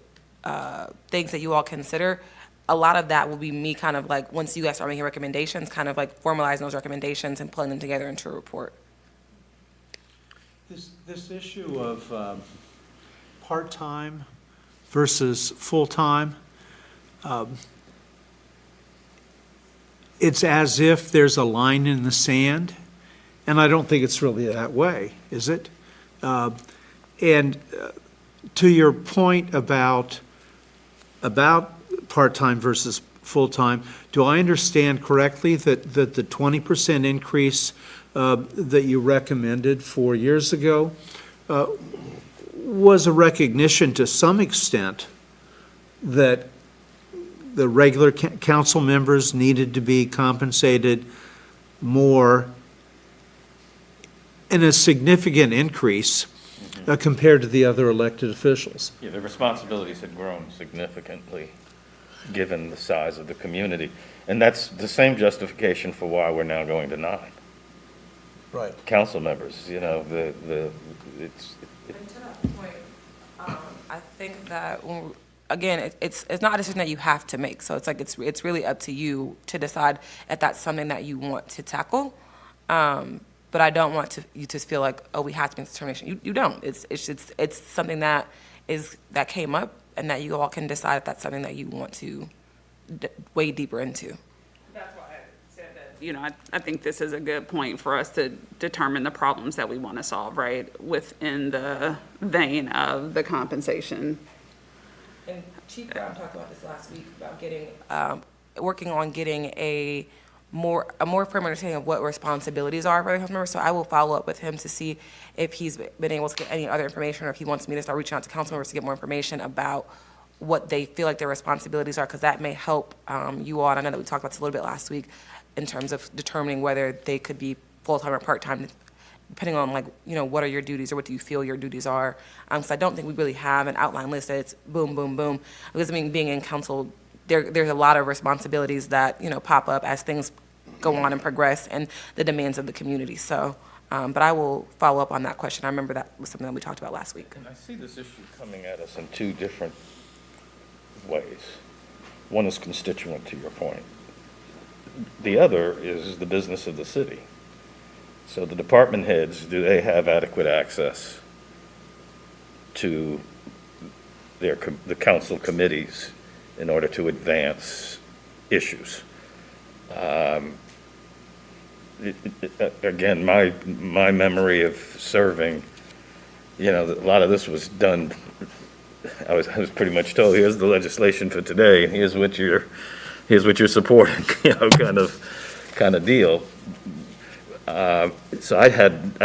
things that you all consider, a lot of that will be me kind of like, once you guys start making recommendations, kind of like formalizing those recommendations and pulling them together into a report. This issue of part-time versus full-time, it's as if there's a line in the sand, and I don't think it's really that way, is it? And to your point about part-time versus full-time, do I understand correctly that the 20% increase that you recommended 4 years ago was a recognition to some extent that the regular council members needed to be compensated more in a significant increase compared to the other elected officials? Yeah, the responsibilities had grown significantly, given the size of the community. And that's the same justification for why we're now going to 9 Right. council members, it's, And to that point, I think that, again, it's not a decision that you have to make. So it's like, it's really up to you to decide if that's something that you want to tackle. But I don't want you to feel like, oh, we have to make this determination. You don't. It's something that came up and that you all can decide if that's something that you want to wade deeper into. That's why I said that, I think this is a good point for us to determine the problems that we want to solve, right, within the vein of the compensation. And Chief Brown talked about this last week, about getting, working on getting a more firm understanding of what responsibilities are for the council members. So I will follow up with him to see if he's been able to get any other information, or if he wants me to start reaching out to council members to get more information about what they feel like their responsibilities are, because that may help you all. And I know that we talked about this a little bit last week in terms of determining whether they could be full-time or part-time, depending on what are your duties or what do you feel your duties are. So I don't think we really have an outline list that it's boom, boom, boom. Because being in council, there's a lot of responsibilities that, pop up as things go on and progress and the demands of the community. So, but I will follow up on that question. I remember that was something that we talked about last week. And I see this issue coming at us in 2 different ways. One is constituent, to your point. The other is the business of the city. So the department heads, do they have adequate access to the council committees in order to advance issues? Again, my memory of serving, a lot of this was done, I was pretty much told, here's the legislation for today, and here's what you're supporting, kind of deal. So I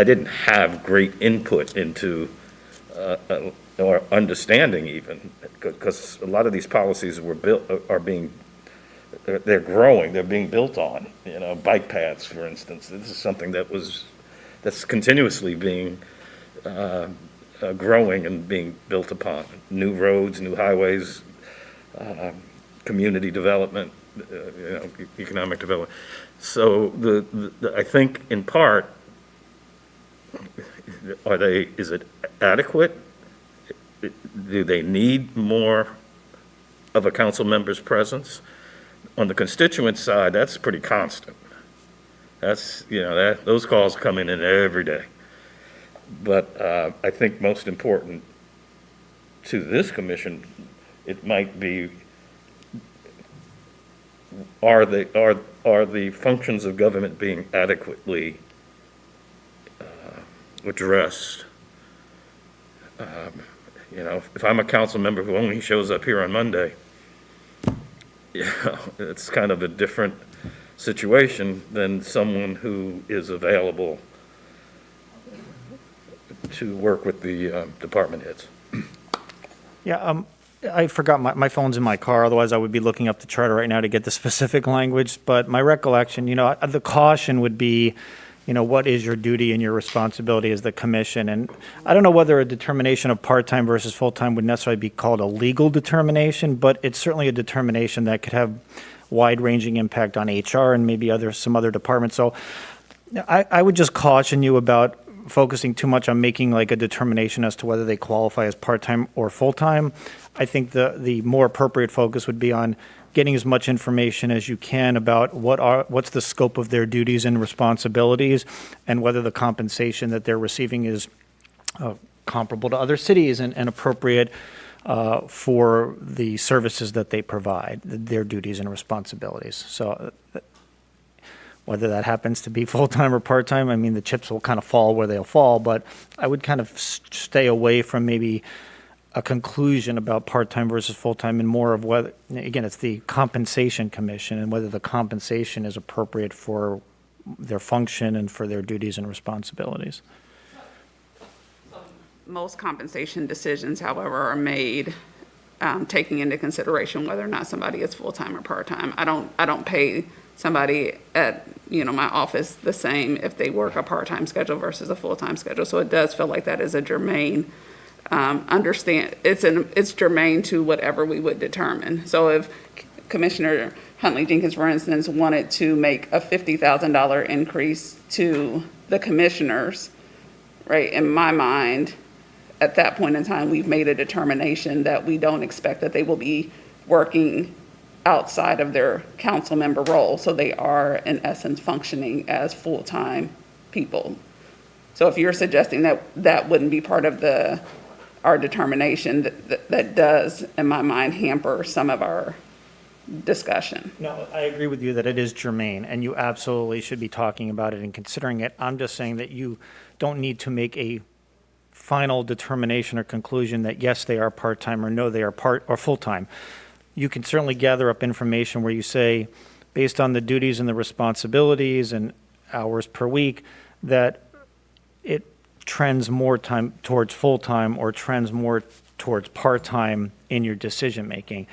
didn't have great input into, or understanding even, because a lot of these policies they're growing, they're being built on, bike paths, for instance. This is something that's continuously being, growing and being built upon. New roads, new highways, community development, economic development. So I think in part, is it adequate? Do they need more of a council member's presence? On the constituent side, that's pretty constant. That's, those calls come in every day. But I think most important to this commission, it might be, are the functions of government being adequately addressed? If I'm a council member who only shows up here on Monday, it's kind of a different situation than someone who is available to work with the department heads. Yeah, I forgot, my phone's in my car, otherwise I would be looking up the charter right now to get the specific language, but my recollection, the caution would be, what is your duty and your responsibility as the commission? And I don't know whether a determination of part-time versus full-time would necessarily be called a legal determination, but it's certainly a determination that could have wide-ranging impact on HR and maybe some other departments. So I would just caution you about focusing too much on making like a determination as to whether they qualify as part-time or full-time. I think the more appropriate focus would be on getting as much information as you can about what's the scope of their duties and responsibilities, and whether the compensation that they're receiving is comparable to other cities and appropriate for the services that they provide, their duties and responsibilities. So whether that happens to be full-time or part-time, I mean, the chips will kind of fall where they'll fall, but I would kind of stay away from maybe a conclusion about part-time versus full-time, and more of whether, again, it's the compensation commission and whether the compensation is appropriate for their function and for their duties and responsibilities. Most compensation decisions, however, are made taking into consideration whether or not somebody is full-time or part-time. I don't pay somebody at, my office the same if they work a part-time schedule versus a full-time schedule. So it does feel like that is a germane, it's germane to whatever we would determine. So if Commissioner Huntley Jenkins, for instance, wanted to make a $50,000 increase to the commissioners, right, in my mind, at that point in time, we've made a determination that we don't expect that they will be working outside of their council member role. So they are, in essence, functioning as full-time people. So if you're suggesting that that wouldn't be part of our determination, that does, in my mind, hamper some of our discussion. No, I agree with you that it is germane, and you absolutely should be talking about it and considering it. I'm just saying that you don't need to make a final determination or conclusion that yes, they are part-time, or no, they are part or full-time. You can certainly gather up information where you say, based on the duties and the responsibilities and hours per week, that it trends more time towards full-time or trends more towards part-time in your decision-making.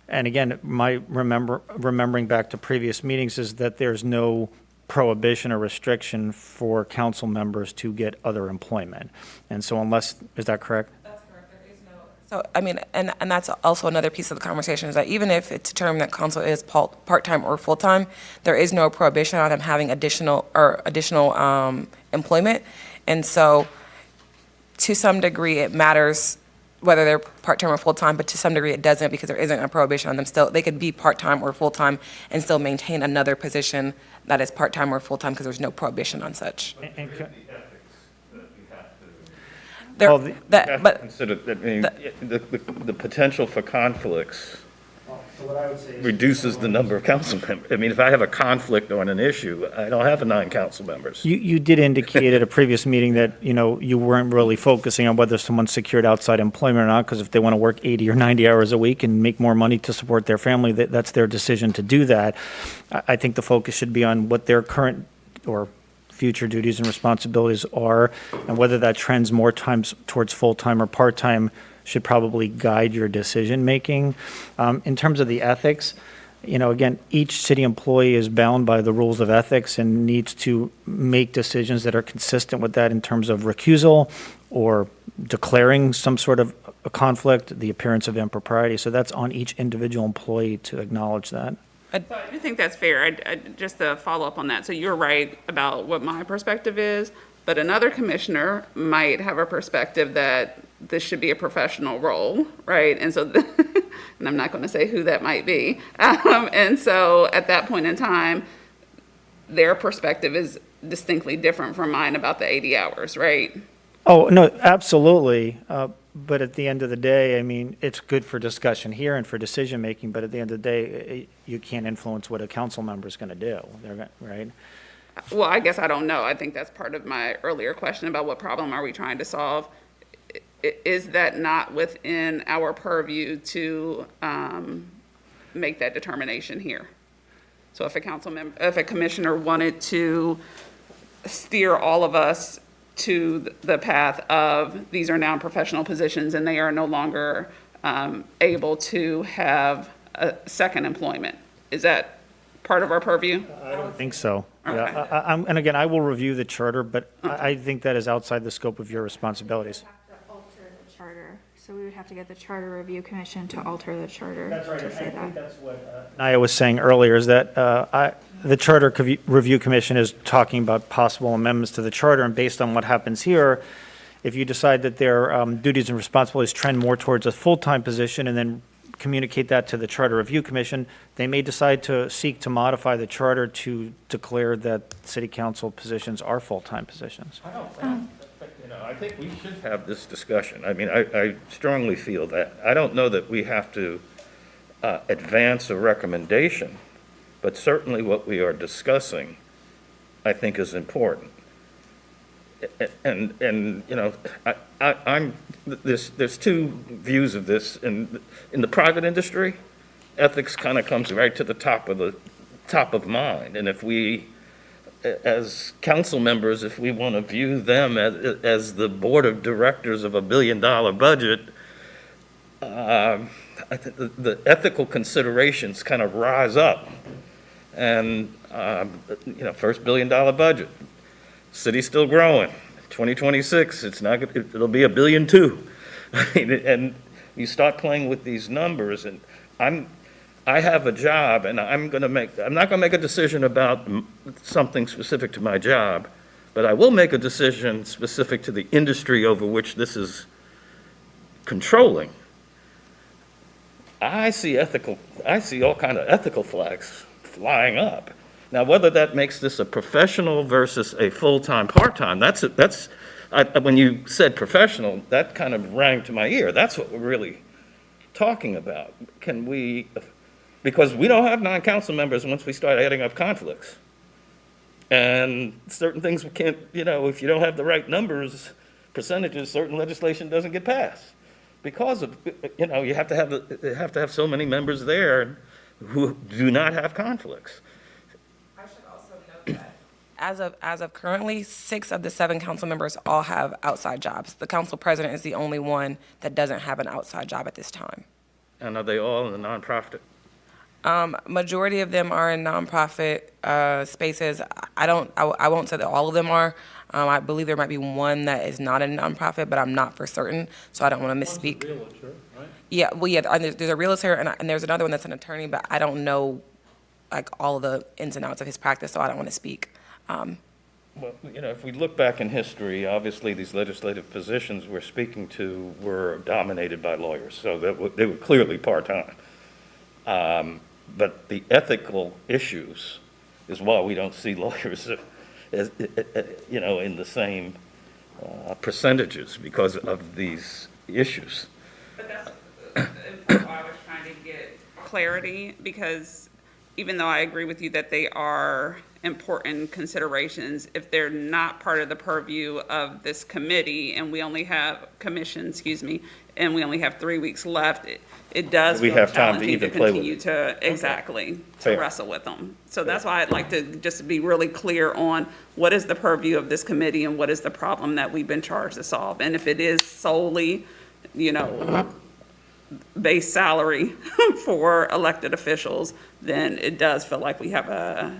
And again, my remembering back to previous meetings is that there's no prohibition or restriction for council members to get other employment. And so is that correct? That's correct. There is no. So, I mean, and that's also another piece of the conversation, is that even if it's determined that council is part-time or full-time, there is no prohibition on them having additional employment. And so, to some degree, it matters whether they're part-time or full-time, but to some degree it doesn't because there isn't a prohibition on them still. They could be part-time or full-time and still maintain another position that is part-time or full-time because there's no prohibition on such. There, Well, You that, have to but consider, I mean, the potential for conflicts reduces the number of council members. I mean, if I have a conflict on an issue, I don't have 9 council members. You did indicate at a previous meeting that, you weren't really focusing on whether someone secured outside employment or not, because if they want to work 80 or 90 hours a week and make more money to support their family, that's their decision to do that. I think the focus should be on what their current or future duties and responsibilities are, and whether that trends more times towards full-time or part-time should probably guide your decision-making. In terms of the ethics, again, each city employee is bound by the rules of ethics and needs to make decisions that are consistent with that in terms of recusal or declaring some sort of a conflict, the appearance of impropriety. So that's on each individual employee to acknowledge that. I do think that's fair. Just to follow up on that, so you're right about what my perspective is, but another commissioner might have a perspective that this should be a professional role, right? And so, and I'm not going to say who that might be. And so at that point in time, their perspective is distinctly different from mine about the 80 hours, right? Oh, no, absolutely. But at the end of the day, I mean, it's good for discussion here and for decision-making, but at the end of the day, you can't influence what a council member's going to do, right? Well, I guess I don't know. I think that's part of my earlier question about what problem are we trying to solve. Is that not within our purview to make that determination here? So if if a commissioner wanted to steer all of us to the path of these are now professional positions and they are no longer able to have a second employment, is that part of our purview? I don't think so. Okay. Yeah, and again, I will review the charter, but I think that is outside the scope of your responsibilities. Have to alter the charter, so we would have to get the Charter Review Commission to alter the charter to say that. That's what Naya was saying earlier, is that the Charter Review Commission is talking about possible amendments to the charter, and based on what happens here, if you decide that their duties and responsibilities trend more towards a full-time position and then communicate that to the Charter Review Commission, they may decide to seek to modify the charter to declare that city council positions are full-time positions. I don't think, I think we should have this discussion. I mean, I strongly feel that. I don't know that we have to advance a recommendation, but certainly what we are discussing, I think, is important. And there's two views of this. In the private industry, ethics kind of comes right to the top of mind. And if we, as council members, if we want to view them as the board of directors of $1 billion budget, I think the ethical considerations kind of rise up. And, first $1 billion budget. City's still growing. 2026, it'll be $1.2 billion. I mean, and you start playing with these numbers, and I have a job, and I'm not gonna make a decision about something specific to my job, but I will make a decision specific to the industry over which this is controlling. I see all kind of ethical flags flying up. Now, whether that makes this a professional versus a full-time, part-time, when you said professional, that kind of rang to my ear. That's what we're really talking about. Because we don't have 9 council members once we start adding up conflicts. And certain things we can't, if you don't have the right numbers, percentages, certain legislation doesn't get passed. Because of, you have to have so many members there who do not have conflicts. I should also note that as of currently, 6 of the 7 council members all have outside jobs. The council president is the only one that doesn't have an outside job at this time. And are they all in the nonprofit? Majority of them are in nonprofit spaces. I won't say that all of them are. I believe there might be one that is not a nonprofit, but I'm not for certain, so I don't want to misspeak. Realtor, right? Yeah, well, yeah, and there's a realtor, and there's another one that's an attorney, but I don't know, like, all of the ins and outs of his practice, so I don't want to speak. Well, if we look back in history, obviously, these legislative positions we're speaking to were dominated by lawyers, so they were clearly part-time. But the ethical issues is why we don't see lawyers, in the same percentages because of these issues. But that's why I was trying to get clarity, because even though I agree with you that they are important considerations, if they're not part of the purview of this committee and we only have and we only have 3 weeks left, it does We feel have time to challenging even to play with continue it. to, exactly, to Fair. wrestle with them. So that's why I'd like to just be really clear on what is the purview of this committee and what is the problem that we've been charged to solve. And if it is solely, base salary for elected officials, then it does feel like we have a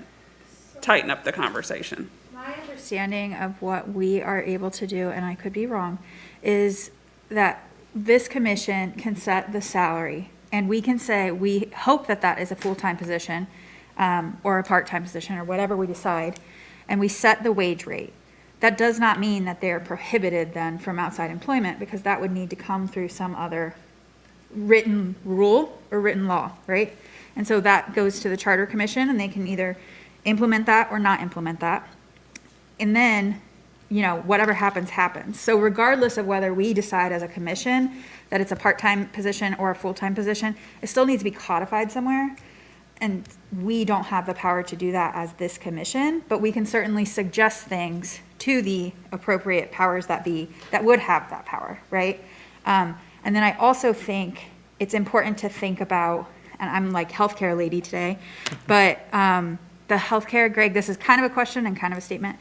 tighten up the conversation. My understanding of what we are able to do, and I could be wrong, is that this commission can set the salary, and we can say, we hope that that is a full-time position, or a part-time position, or whatever we decide, and we set the wage rate. That does not mean that they're prohibited then from outside employment, because that would need to come through some other written rule or written law, right? And so that goes to the Charter Commission, and they can either implement that or not implement that. And then, whatever happens, happens. So regardless of whether we decide as a commission that it's a part-time position or a full-time position, it still needs to be codified somewhere. And we don't have the power to do that as this commission, but we can certainly suggest things to the appropriate powers that be that would have that power, right? And then I also think it's important to think about, and I'm like healthcare lady today, but the healthcare, Greg, this is kind of a question and kind of a statement.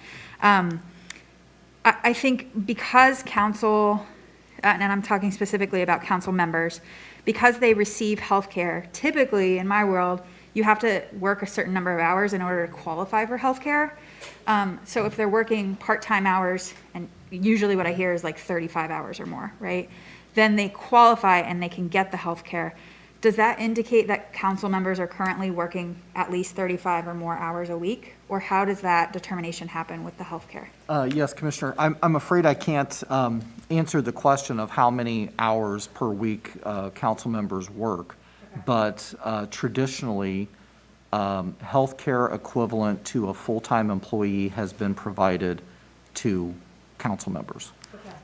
I think because council, and I'm talking specifically about council members, because they receive healthcare, typically in my world, you have to work a certain number of hours in order to qualify for healthcare. So if they're working part-time hours, and usually what I hear is like 35 hours or more, right? Then they qualify and they can get the healthcare. Does that indicate that council members are currently working at least 35 or more hours a week? Or how does that determination happen with the healthcare? Yes, Commissioner, I'm afraid I can't answer the question of how many hours per week council members work. But traditionally, healthcare equivalent to a full-time employee has been provided to council members.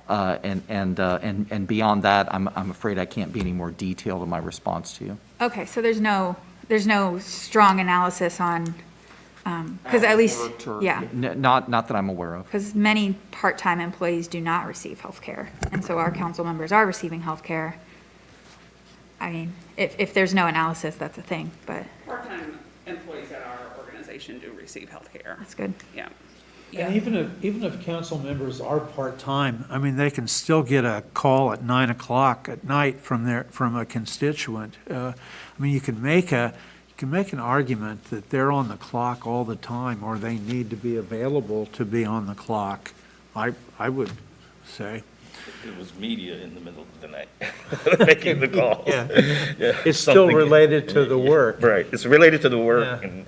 And beyond that, I'm afraid I can't be any more detailed in my response to you. Okay, so there's no strong analysis on, because at least, yeah. Not that I'm aware of. Because many part-time employees do not receive health care, and so our council members are receiving health care. I mean, if there's no analysis, that's a thing, but Part-time employees at our organization do receive health care. that's good. Yeah. And even if council members are part-time, I mean, they can still get a call at 9 o'clock at night from a constituent. I mean, you can make an argument that they're on the clock all the time, or they need to be available to be on the clock, I would say. It was media in the middle of the night making the call. Yeah. Yeah, It's still something- related to the work. Right, it's related to the work. Yeah. And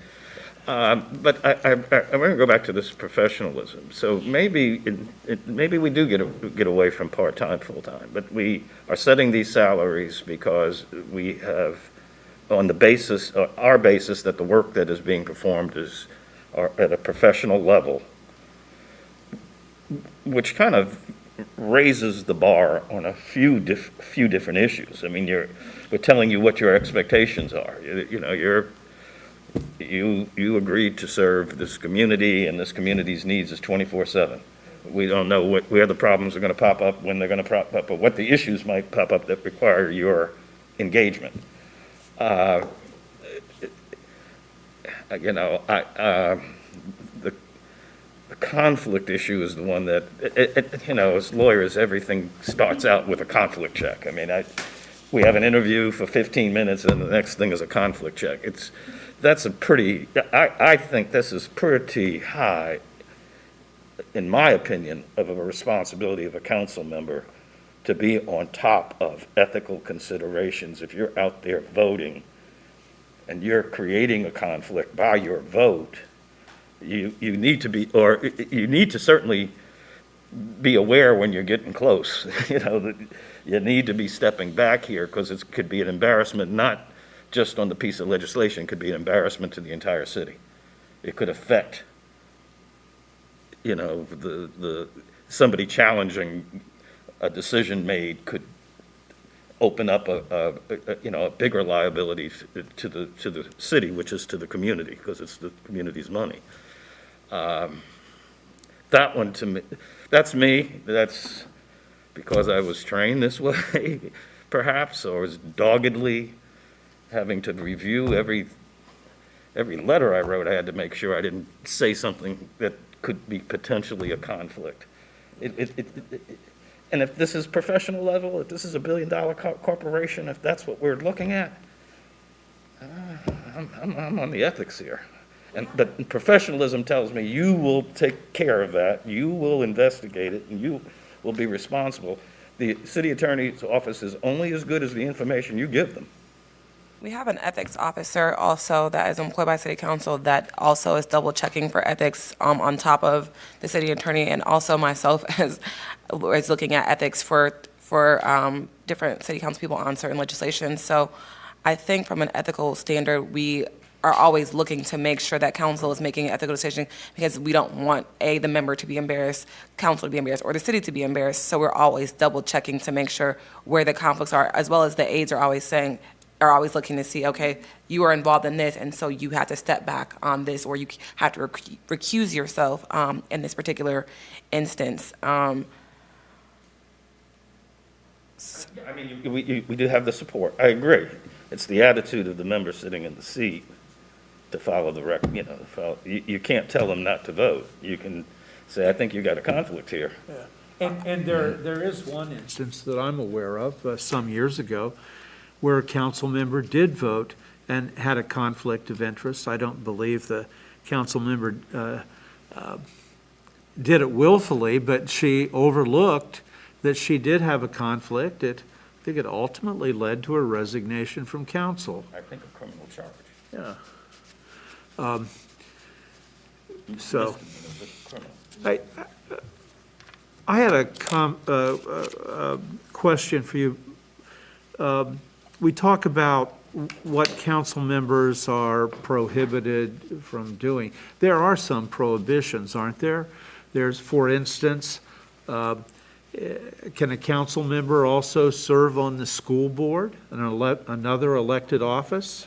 but I want to go back to this professionalism. So maybe we do get away from part-time, full-time, but we are setting these salaries because we have, on the basis, our basis that the work that is being performed are at a professional level, which kind of raises the bar on a few different issues. I mean, we're telling you what your expectations are. You agreed to serve this community, and this community's needs is 24/7. We don't know where the problems are going to pop up, when they're going to pop up, or what the issues might pop up that require your engagement. The conflict issue is the one that, as lawyers, everything starts out with a conflict check. I mean, we have an interview for 15 minutes, and the next thing is a conflict check. I think this is pretty high, in my opinion, of a responsibility of a council member to be on top of ethical considerations. If you're out there voting and you're creating a conflict by your vote, You need to be, or you need to certainly be aware when you're getting close, that you need to be stepping back here, because it could be an embarrassment, not just on the piece of legislation, it could be an embarrassment to the entire city. It could affect, somebody challenging a decision made could open up a bigger liability to the city, which is to the community, because it's the community's money. That one, to me, that's me. That's because I was trained this way, perhaps, or was doggedly having to review every letter I wrote. I had to make sure I didn't say something that could be potentially a conflict. And if this is professional level, if this is $1 billion corporation, if that's what we're looking at, I'm on the ethics here. But professionalism tells me you will take care of that, you will investigate it, and you will be responsible. The city attorney's office is only as good as the information you give them. We have an ethics officer also that is employed by city council that also is double checking for ethics on top of the city attorney, and also myself is looking at ethics for different city council people on certain legislation. So I think from an ethical standard, we are always looking to make sure that council is making an ethical decision, because we don't want, A, the member to be embarrassed, council to be embarrassed, or the city to be embarrassed. So we're always double checking to make sure where the conflicts are, as well as the aides are always looking to see, okay, you are involved in this, and so you have to step back on this, or you have to recuse yourself in this particular instance. I mean, we do have the support. I agree. It's the attitude of the member sitting in the seat to follow the you can't tell them not to vote. You can say, I think you got a conflict here. And there is one instance that I'm aware of, some years ago, where a council member did vote and had a conflict of interest. I don't believe the council member did it willfully, but she overlooked that she did have a conflict. I think it ultimately led to a resignation from council. I think a criminal charge. Yeah. So, I had a question for you. We talk about what council members are prohibited from doing. There are some prohibitions, aren't there? There's, for instance, can a council member also serve on the school board, another elected office?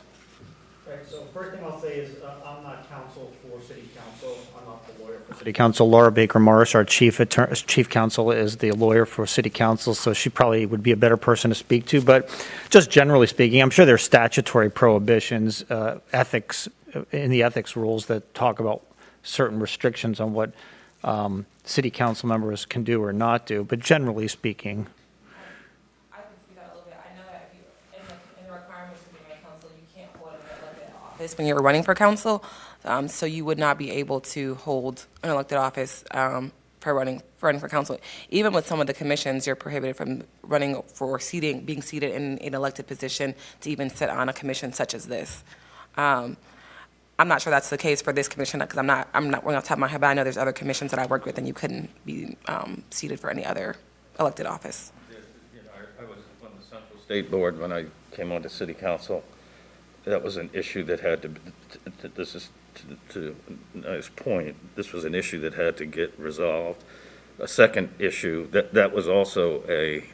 Right, so first thing I'll say is I'm not counsel for city council. I'm not the lawyer for city council. Laura Baker Morris, our chief counsel, is the lawyer for city council, so she probably would be a better person to speak to. But just generally speaking, I'm sure there's statutory prohibitions, ethics, in the ethics rules that talk about certain restrictions on what city council members can do or not do. But generally speaking, I can speak that a little bit. I know that if you, in the requirements of being a council, you can't hold an elected office when you're running for council. So you would not be able to hold an elected office for running for council. Even with some of the commissions, you're prohibited from running for being seated in an elected position to even sit on a commission such as this. I'm not sure that's the case for this commission, because I'm not running off the top of my head, but I know there's other commissions that I worked with and you couldn't be seated for any other elected office. I was on the Central State Board when I came on to city council. That was an issue that had this is to Nice's point, this was an issue that had to get resolved. A second issue, that was also a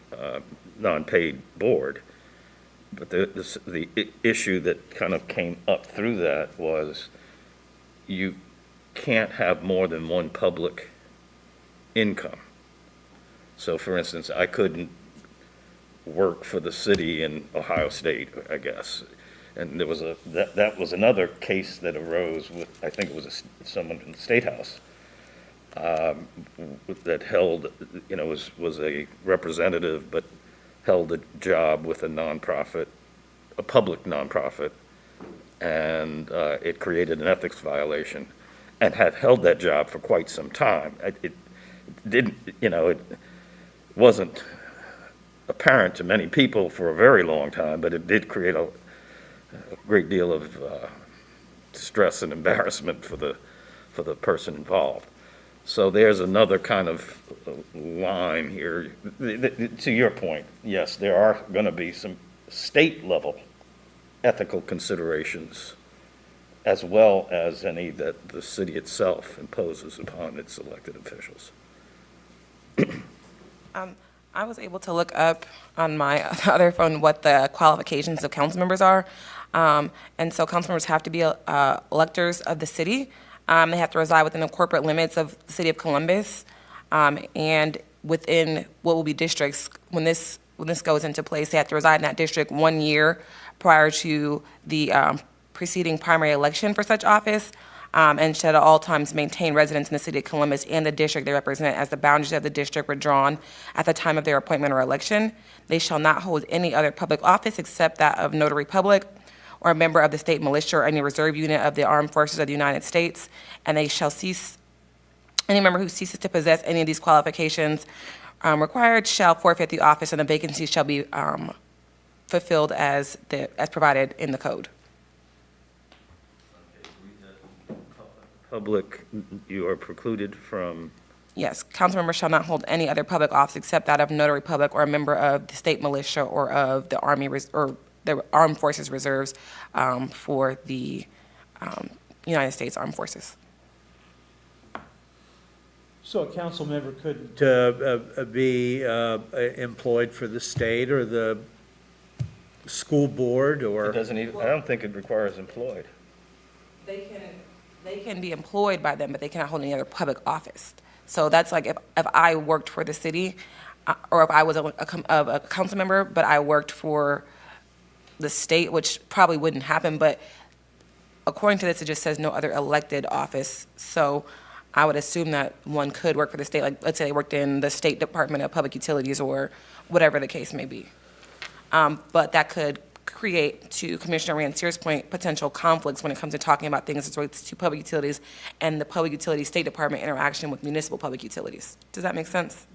non-paid board. But the issue that kind of came up through that was you can't have more than one public income. So for instance, I couldn't work for the city in Ohio State, I guess. And there was that was another case that arose with, I think it was someone in the State House that held, was a representative, but held a job with a nonprofit, a public nonprofit, and it created an ethics violation, and had held that job for quite some time. It didn't, it wasn't apparent to many people for a very long time, but it did create a great deal of stress and embarrassment for for the person involved. So there's another kind of line here. To your point, yes, there are going to be some state-level ethical considerations as well as any that the city itself imposes upon its elected officials. I was able to look up on my other phone what the qualifications of council members are. And so council members have to be electors of the city. They have to reside within the corporate limits of the city of Columbus, and within what will be districts. When this goes into place, they have to reside in that district 1 year prior to the preceding primary election for such office, and should at all times maintain residence in the city of Columbus and the district they represent as the boundaries of the district were drawn at the time of their appointment or election. They shall not hold any other public office except that of notary public or a member of the state militia or any reserve unit of the armed forces of the United States, and they shall cease, any member who ceases to possess any of these qualifications required shall forfeit the office, and the vacancy shall be fulfilled as provided in the code. Public, you are precluded from, Yes, council members shall not hold any other public office except that of notary public or a member of the state militia or of the Army or the Armed Forces Reserves for the United States Armed Forces. So a council member couldn't be employed for the state or the school board it or? doesn't even, I don't think it requires employed. They can be employed by them, but they cannot hold any other public office. So that's like if I worked for the city, or if I was a council member, but I worked for the state, which probably wouldn't happen, but according to this, it just says no other elected office. So I would assume that one could work for the state, like let's say they worked in the State Department of Public Utilities or whatever the case may be. But that could create, to Commissioner Rancier's point, potential conflicts when it comes to talking about things as relates to public utilities and the Public Utilities State Department interaction with municipal public utilities. Does that make sense?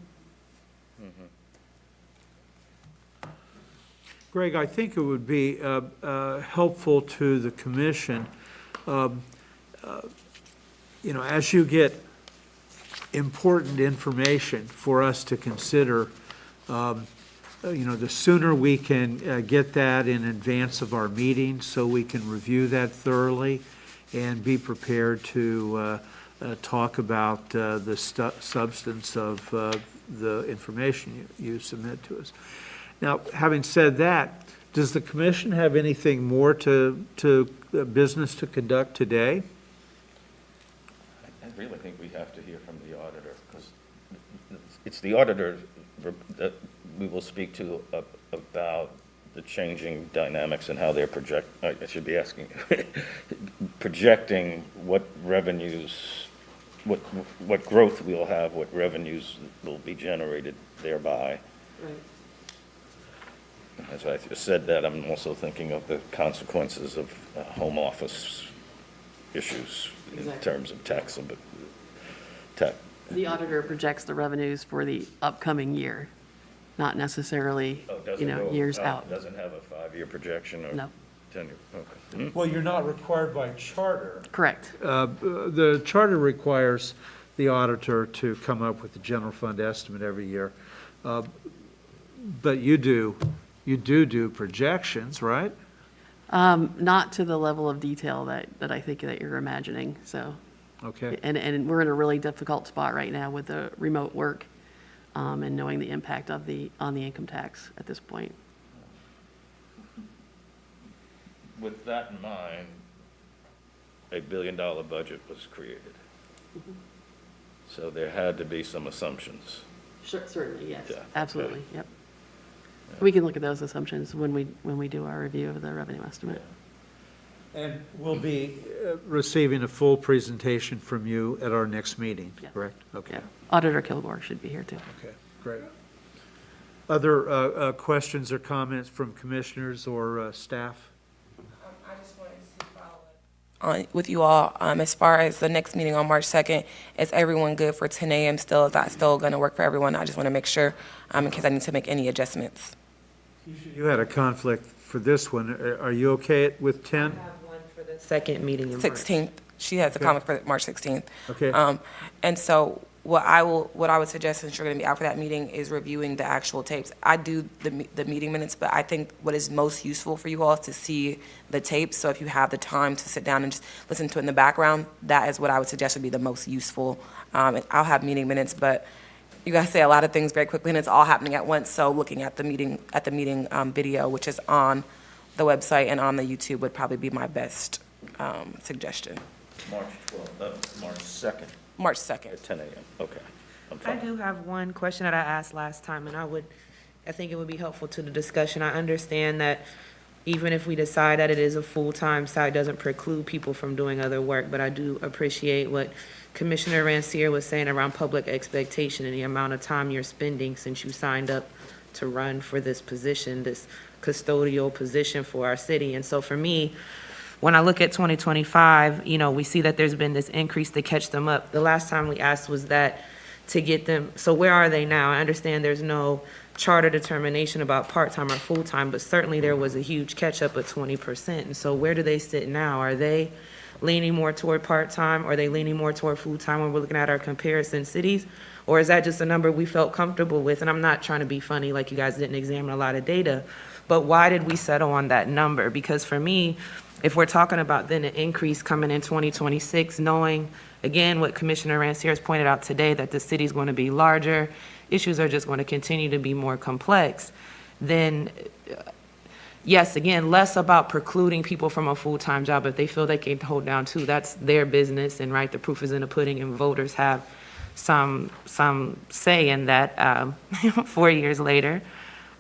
Greg, I think it would be helpful to the commission, as you get important information for us to consider, the sooner we can get that in advance of our meeting so we can review that thoroughly and be prepared to talk about the substance of the information you submit to us. Now, having said that, does the commission have anything more to business to conduct today? I really think we have to hear from the auditor, because it's the auditor that we will speak to about the changing dynamics and how they're I should be asking, projecting what revenues, what growth we'll have, what revenues will be generated thereby. Right. As I said that, I'm also thinking of the consequences of home office issues in Exactly. terms of tax. The auditor projects the revenues for the upcoming year, not necessarily, years out. Doesn't have a 5-year projection or No. 10-year, okay. Well, you're not required by charter. Correct. The charter requires the auditor to come up with the general fund estimate every year. But you do projections, right? Not to the level of detail that I think that you're imagining, so. Okay. And we're in a really difficult spot right now with the remote work, and knowing the impact on the income tax at this point. With that in mind, a $1 billion budget was created. So there had to be some assumptions. Sure, certainly, yes, Yeah, absolutely, okay. yep. We can look at those assumptions when we do our review of the revenue estimate. And we'll be receiving a full presentation from you at our next meeting, Yeah. correct? Okay, Yeah. Auditor Kilgore should be here too. okay, great. Other questions or comments from commissioners or staff? I just wanted to follow up with you all, as far as the next meeting on March 2nd, is everyone good for 10 a.m. still? Is that still going to work for everyone? I just want to make sure, in case I need to make any adjustments. You had a conflict for this one. Are you okay with 10? Second meeting in March. 16th, She has a comment for March 16th. Okay. And so what I would suggest, since you're going to be out for that meeting, is reviewing the actual tapes. I do the meeting minutes, but I think what is most useful for you all is to see the tapes. So if you have the time to sit down and just listen to it in the background, that is what I would suggest would be the most useful. And I'll have meeting minutes, but you guys say a lot of things very quickly, and it's all happening at once. So looking at the meeting video, which is on the website and on the YouTube, would probably be my best suggestion. March 12th, March 2nd March 2nd. at 10 a.m. Okay. I'm I fine. do have one question that I asked last time, and I think it would be helpful to the discussion. I understand that even if we decide that it is a full-time site, it doesn't preclude people from doing other work, but I do appreciate what Commissioner Rancière was saying around public expectation and the amount of time you're spending since you signed up to run for this position, this custodial position for our city. And so for me, when I look at 2025, we see that there's been this increase to catch them up. The last time we asked was that to get them, so where are they now? I understand there's no charter determination about part-time or full-time, but certainly there was a huge catch-up of 20%. And so where do they sit now? Are they leaning more toward part-time? Are they leaning more toward full-time when we're looking at our comparison cities? Or is that just a number we felt comfortable with? And I'm not trying to be funny, like you guys didn't examine a lot of data, but why did we settle on that number? Because for me, if we're talking about then an increase coming in 2026, knowing, again, what Commissioner Rancière has pointed out today, that the city's going to be larger, issues are just going to continue to be more complex, then yes, again, less about precluding people from a full-time job. If they feel they can hold down two, that's their business, and right, the proof is in the pudding, and voters have some say in that 4 years later.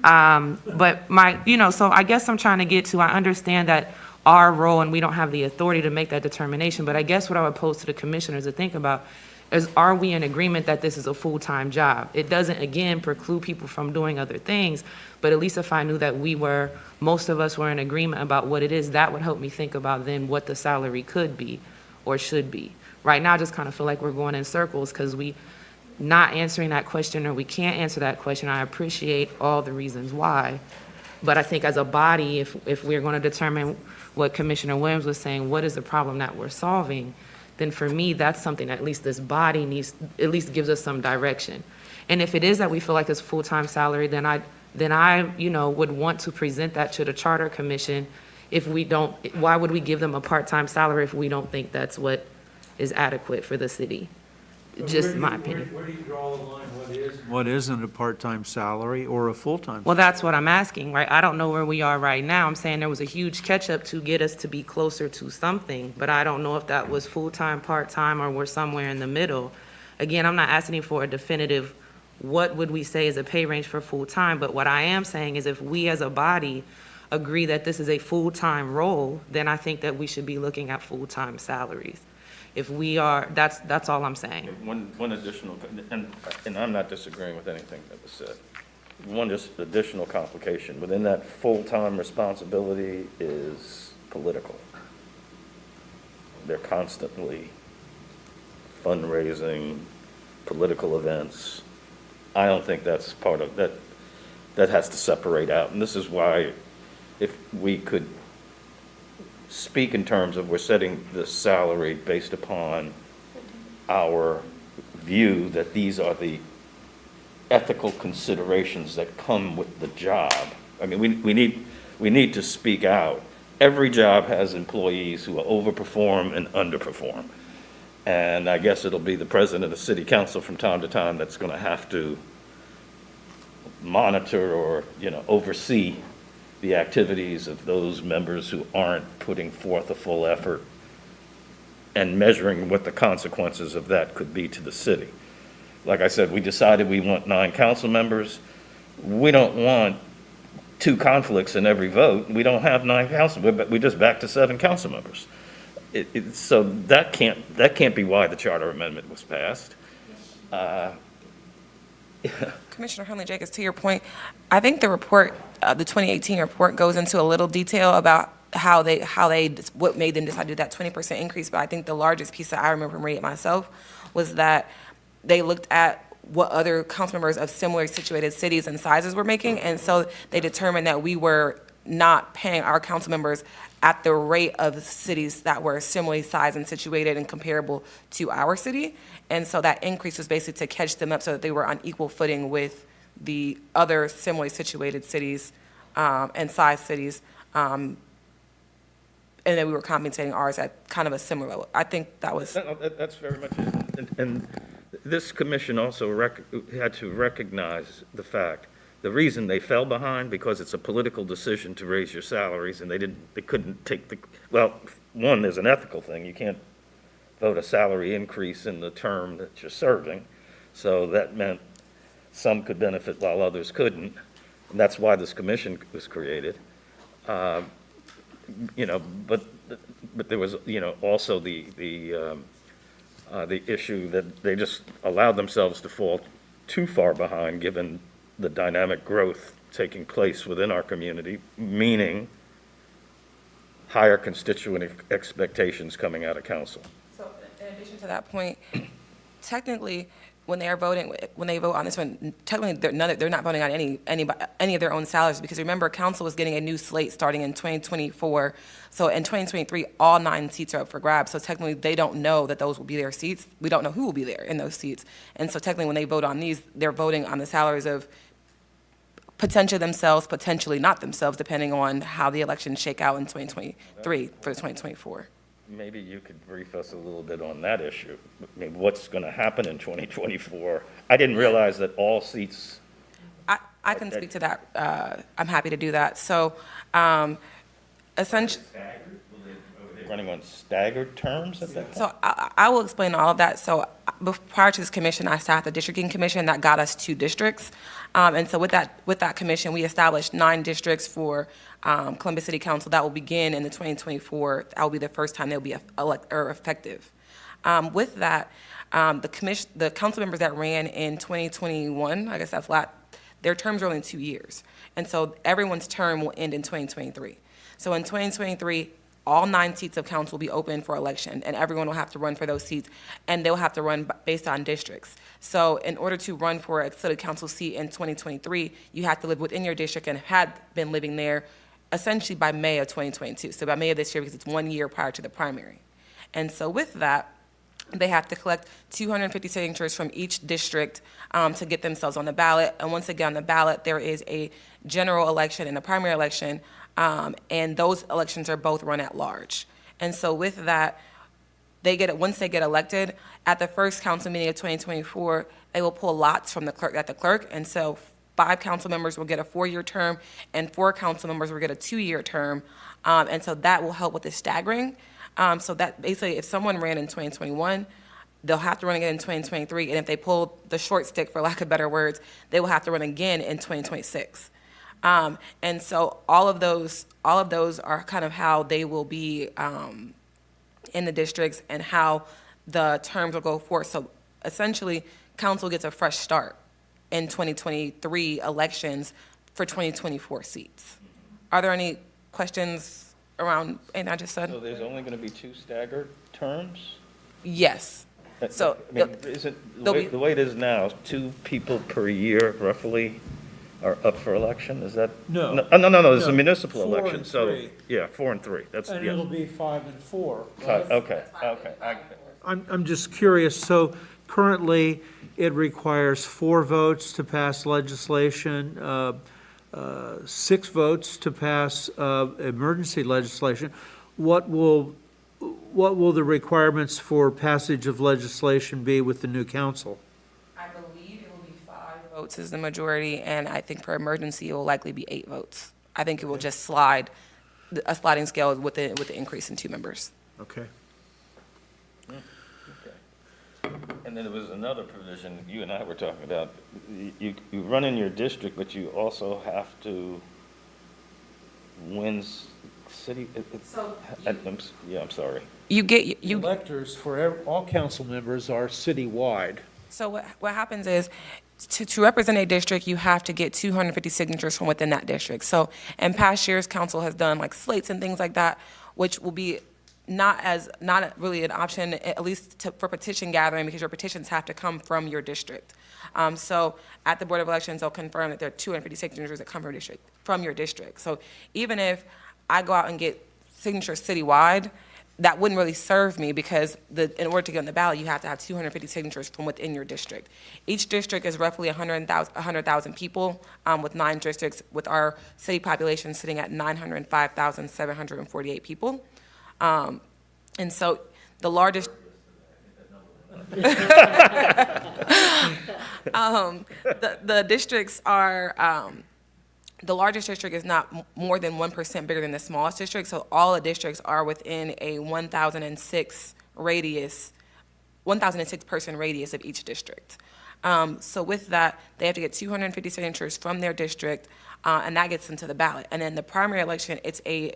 But so I guess I'm trying to get to, I understand that our role, and we don't have the authority to make that determination, but I guess what I would pose to the commissioners to think about is, are we in agreement that this is a full-time job? It doesn't, again, preclude people from doing other things, but at least if I knew that most of us were in agreement about what it is, that would help me think about then what the salary could be or should be. Right now, I just kind of feel like we're going in circles because we not answering that question, or we can't answer that question. I appreciate all the reasons why, but I think as a body, if we're going to determine what Commissioner Williams was saying, what is the problem that we're solving, then for me, that's something that at least this body needs, at least gives us some direction. And if it is that we feel like it's full-time salary, then I would want to present that to the Charter Commission. If we don't, why would we give them a part-time salary if we don't think that's what is adequate for the city? Just my opinion. Where do you draw the line? What isn't a part-time salary or a full-time? Well, that's what I'm asking, right? I don't know where we are right now. I'm saying there was a huge catch-up to get us to be closer to something, but I don't know if that was full-time, part-time, or we're somewhere in the middle. Again, I'm not asking for a definitive, what would we say is a pay range for full-time, but what I am saying is if we as a body agree that this is a full-time role, then I think that we should be looking at full-time salaries. If we are, that's all I'm saying. One additional, and I'm not disagreeing with anything that was said. One just additional complication within that full-time responsibility is political. They're constantly fundraising, political events. I don't think that's part of that. That has to separate out. And this is why, if we could speak in terms of we're setting the salary based upon our view that these are the ethical considerations that come with the job. I mean, we need to speak out. Every job has employees who overperform and underperform. And I guess it'll be the president of the city council from time to time that's going to have to monitor or, oversee the activities of those members who aren't putting forth a full effort and measuring what the consequences of that could be to the city. Like I said, we decided we want 9 council members. We don't want 2 conflicts in every vote. We don't have 9 council, but we just back to 7 council members. So that can't be why the charter amendment was passed. Commissioner Hunley-Jacobs, to your point, I think the report, the 2018 report, goes into a little detail about what made them decide to do that 20% increase. But I think the largest piece that I remember from reading it myself was that they looked at what other council members of similar situated cities and sizes were making, and so they determined that we were not paying our council members at the rate of cities that were similarly sized and situated and comparable to our city. And so that increase was basically to catch them up so that they were on equal footing with the other similarly situated cities and size cities. And then we were compensating ours at kind of a similar level. I think that was. That's very much it. And this commission also had to recognize the fact, the reason they fell behind, because it's a political decision to raise your salaries, and they couldn't take well, one, there's an ethical thing. You can't vote a salary increase in the term that you're serving. So that meant some could benefit while others couldn't. And that's why this commission was created. But there was, also the issue that they just allowed themselves to fall too far behind, given the dynamic growth taking place within our community, meaning higher constituent expectations coming out of council. So in addition to that point, technically, when they vote on this one, technically they're not voting on any of their own salaries, because remember, council was getting a new slate starting in 2024. So in 2023, all 9 seats are up for grabs. So technically, they don't know that those will be their seats. We don't know who will be there in those seats. And so technically, when they vote on these, they're voting on the salaries of potentially themselves, potentially not themselves, depending on how the elections shake out in 2023 for 2024. Maybe you could brief us a little bit on that issue. I mean, what's going to happen in 2024? I didn't realize that all seats. I can speak to that. I'm happy to do that. So, essentially. Are they running on staggered terms at that point? So I will explain all of that. So prior to this commission, I sat at the districting commission that got us 2 districts. And so with that commission, we established 9 districts for Columbus City Council that will begin in the 2024. That will be the first time they'll be effective. With that, the council members that ran in 2021, I guess that's their terms are only 2 years. And so everyone's term will end in 2023. So in 2023, all 9 seats of council will be open for election, and everyone will have to run for those seats, and they'll have to run based on districts. So in order to run for a city council seat in 2023, you have to live within your district and had been living there essentially by May of 2022. So by May of this year, because it's 1 year prior to the primary. And so with that, they have to collect 250 signatures from each district to get themselves on the ballot. And once they get on the ballot, there is a general election and a primary election, and those elections are both run at large. And so with that, once they get elected, at the first council meeting of 2024, they will pull lots from the clerk. And so 5 council members will get a 4-year term, and 4 council members will get a 2-year term. And so that will help with the staggering. So that basically, if someone ran in 2021, they'll have to run again in 2023. And if they pull the short stick, for lack of better words, they will have to run again in 2026. And so all of those are kind of how they will be in the districts and how the terms will go forth. So essentially, council gets a fresh start in 2023 elections for 2024 seats. Are there any questions around anything I just said? So there's only going to be 2 staggered terms? Yes. So I mean, is it, the way it is now, 2 people per year roughly are up for election? Is that? No. No, it's a No. municipal 4 election, and so, 3. yeah, 4 and 3, that's, And yeah. it'll be 5 and 4. Okay. I'm just curious, so currently, it requires 4 votes to pass legislation, 6 votes to pass emergency legislation. What will the requirements for passage of legislation be with the new council? I believe it will be 5 votes is the majority, and I think for emergency, it will likely be 8 votes. I think it will just slide, a sliding scale with the increase in 2 members. Okay. And then there was another provision you and I were talking about. You run in your district, but you also have to win city. I'm sorry. Electors for all council members are citywide. So what happens is, to represent a district, you have to get 250 signatures from within that district. So in past years, council has done like slates and things like that, which will be not really an option, at least for petition gathering, because your petitions have to come from your district. So at the Board of Elections, they'll confirm that there are 250 signatures that come from your district. So even if I go out and get signatures citywide, that wouldn't really serve me because in order to get on the ballot, you have to have 250 signatures from within your district. Each district is roughly 100,000 people, with 9 districts, with our city population sitting at 905,748 people. And so the largest, the districts are, the largest district is not more than 1% bigger than the smallest district, so all the districts are within a 1,006 person radius of each district. So with that, they have to get 250 signatures from their district, and that gets them to the ballot. And then the primary election, it's a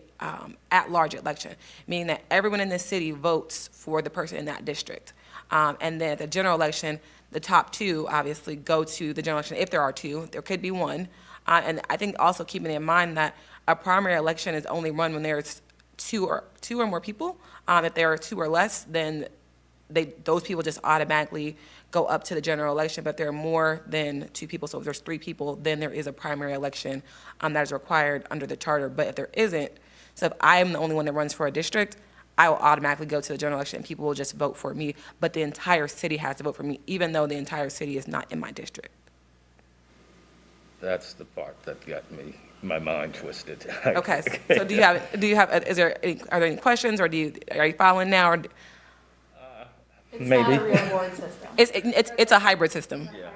at-large election, meaning that everyone in the city votes for the person in that district. And then at the general election, the top 2 obviously go to the general election, if there are 2. There could be 1. And I think also keeping in mind that a primary election is only run when there's two or more people. If there are 2 or less, then those people just automatically go up to the general election. But if there are more than 2 people, so if there's 3 people, then there is a primary election that is required under the charter. But if there isn't, so if I am the only one that runs for a district, I will automatically go to the general election and people will just vote for me. But the entire city has to vote for me, even though the entire city is not in my district. That's the part that got my mind twisted. Okay, so are there any questions, or are you following now, or? It's Maybe. not a real board system. It's a hybrid system. Yeah.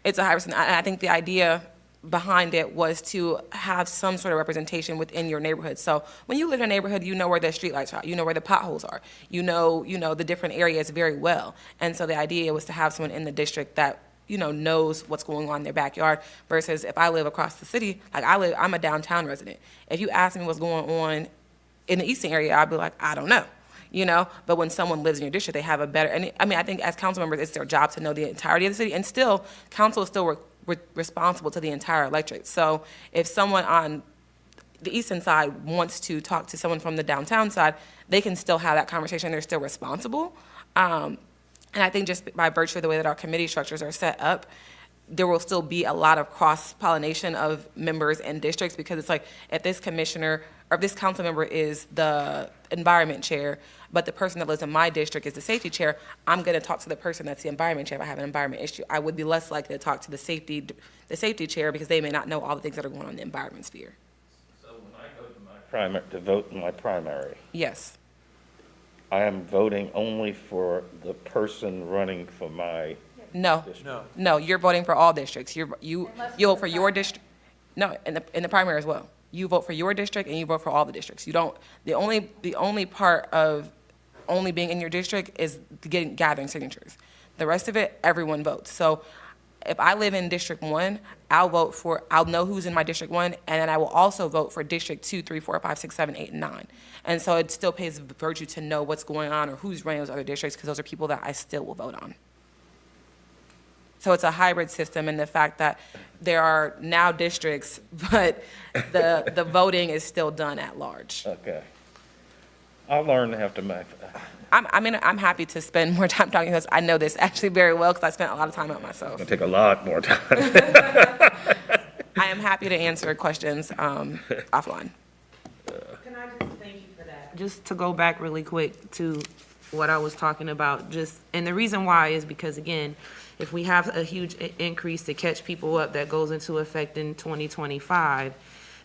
It's a hybrid system. I think the idea behind it was to have some sort of representation within your neighborhood. So when you live in a neighborhood, you know where the streetlights are, you know where the potholes are, you know the different areas very well. And so the idea was to have someone in the district that knows what's going on in their backyard, versus if I live across the city, like I'm a downtown resident. If you ask me what's going on in the eastern area, I'd be like, I don't know, But when someone lives in your district, they have a better, and I think as council members, it's their job to know the entirety of the city, and still, council is still responsible to the entire electorate. So if someone on the eastern side wants to talk to someone from the downtown side, they can still have that conversation. They're still responsible. And I think just by virtue of the way that our committee structures are set up, there will still be a lot of cross-pollination of members and districts, because it's like if this commissioner or if this council member is the environment chair, but the person that lives in my district is the safety chair, I'm going to talk to the person that's the environment chair if I have an environment issue. I would be less likely to talk to the safety chair, because they may not know all the things that are going on in the environment sphere. So when I go to to vote in my primary, Yes. I am voting only for the person running for my No. district. No, you're voting for all districts. You vote for your district. No, in the primary as well. You vote for your district and you vote for all the districts. You don't. The only part of only being in your district is gathering signatures. The rest of it, everyone votes. So if I live in District 1, I'll know who's in my District 1, and then I will also vote for District 2, 3, 4, 5, 6, 7, 8, and 9. And so it still pays virtue to know what's going on or who's running those other districts, because those are people that I still will vote on. So it's a hybrid system in the fact that there are now districts, but the voting is still done at large. Okay. I'll learn after my, I'm happy to spend more time talking, because I know this actually very well, because I spent a lot of time on it myself. it'll take a lot more time. I am happy to answer questions offline. Can I just thank you for that? Just to go back really quick to what I was talking about, and the reason why is because, again, if we have a huge increase to catch people up that goes into effect in 2025,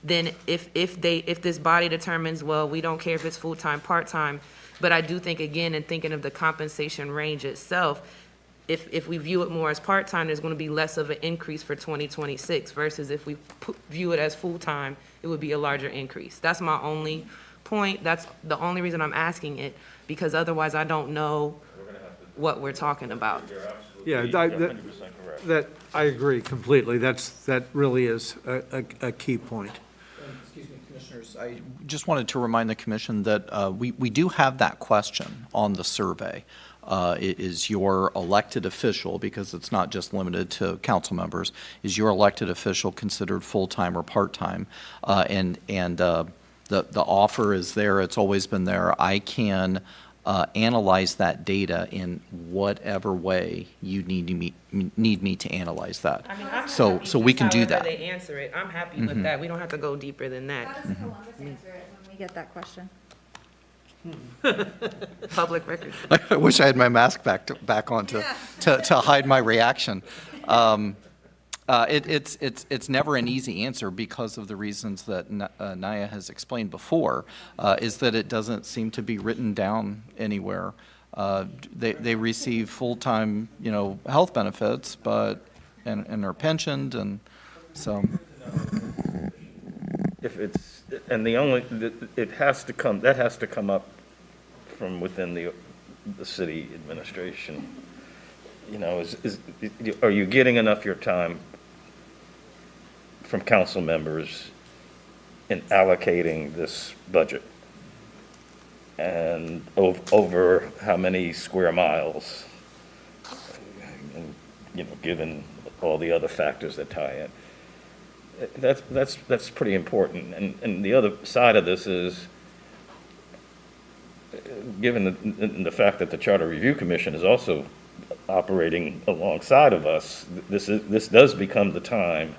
then if this body determines, well, we don't care if it's full-time, part-time, but I do think, again, in thinking of the compensation range itself, if we view it more as part-time, there's going to be less of an increase for 2026, versus if we view it as full-time, it would be a larger increase. That's my only point. That's the only reason I'm asking it, because otherwise I don't know what we're talking about. Yeah, 100% correct. that, I agree completely. That really is a key point. Excuse me, Commissioners, I just wanted to remind the commission that we do have that question on the survey. Is your elected official, because it's not just limited to council members, is your elected official considered full-time or part-time? The offer is there. It's always been there. I can analyze that data in whatever way you need me to analyze that. I mean, I'm So happy we just can do however that. they answer it. I'm happy with that. We don't have to go deeper than How that. does Columbus answer it when we get that question? Public record. I wish I had my mask back on to hide my reaction. It's never an easy answer because of the reasons that Naya has explained before, is that it doesn't seem to be written down anywhere. They receive full-time, health benefits, and are pensioned, and so. If it's, and it has to come, that has to come up from within the city administration. Are you getting enough your time from council members in allocating this budget? And over how many square miles? And, given all the other factors that tie in. That's pretty important. And the other side of this is, given the fact that the Charter Review Commission is also operating alongside of us, this does become the time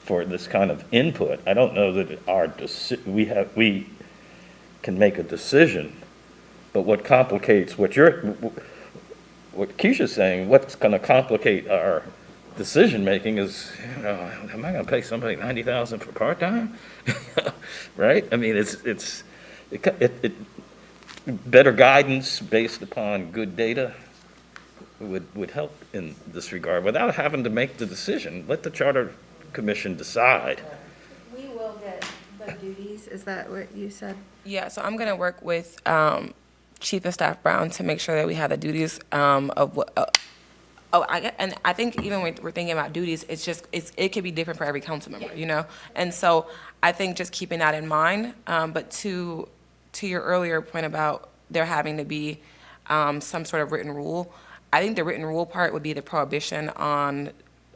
for this kind of input. I don't know that we can make a decision, but what complicates what Keisha's saying, what's going to complicate our decision-making is, am I going to pay somebody $90,000 for part-time? Right? I mean, it's better guidance based upon good data would help in this regard without having to make the decision. Let the Charter Commission decide. We will get the duties, is that what you said? Yeah, so I'm gonna work with Chief of Staff Brown to make sure that we have the duties of what. And I think even when we're thinking about duties, it could be different for every council member, And so I think just keeping that in mind, but to your earlier point about there having to be some sort of written rule, I think the written rule part would be the prohibition on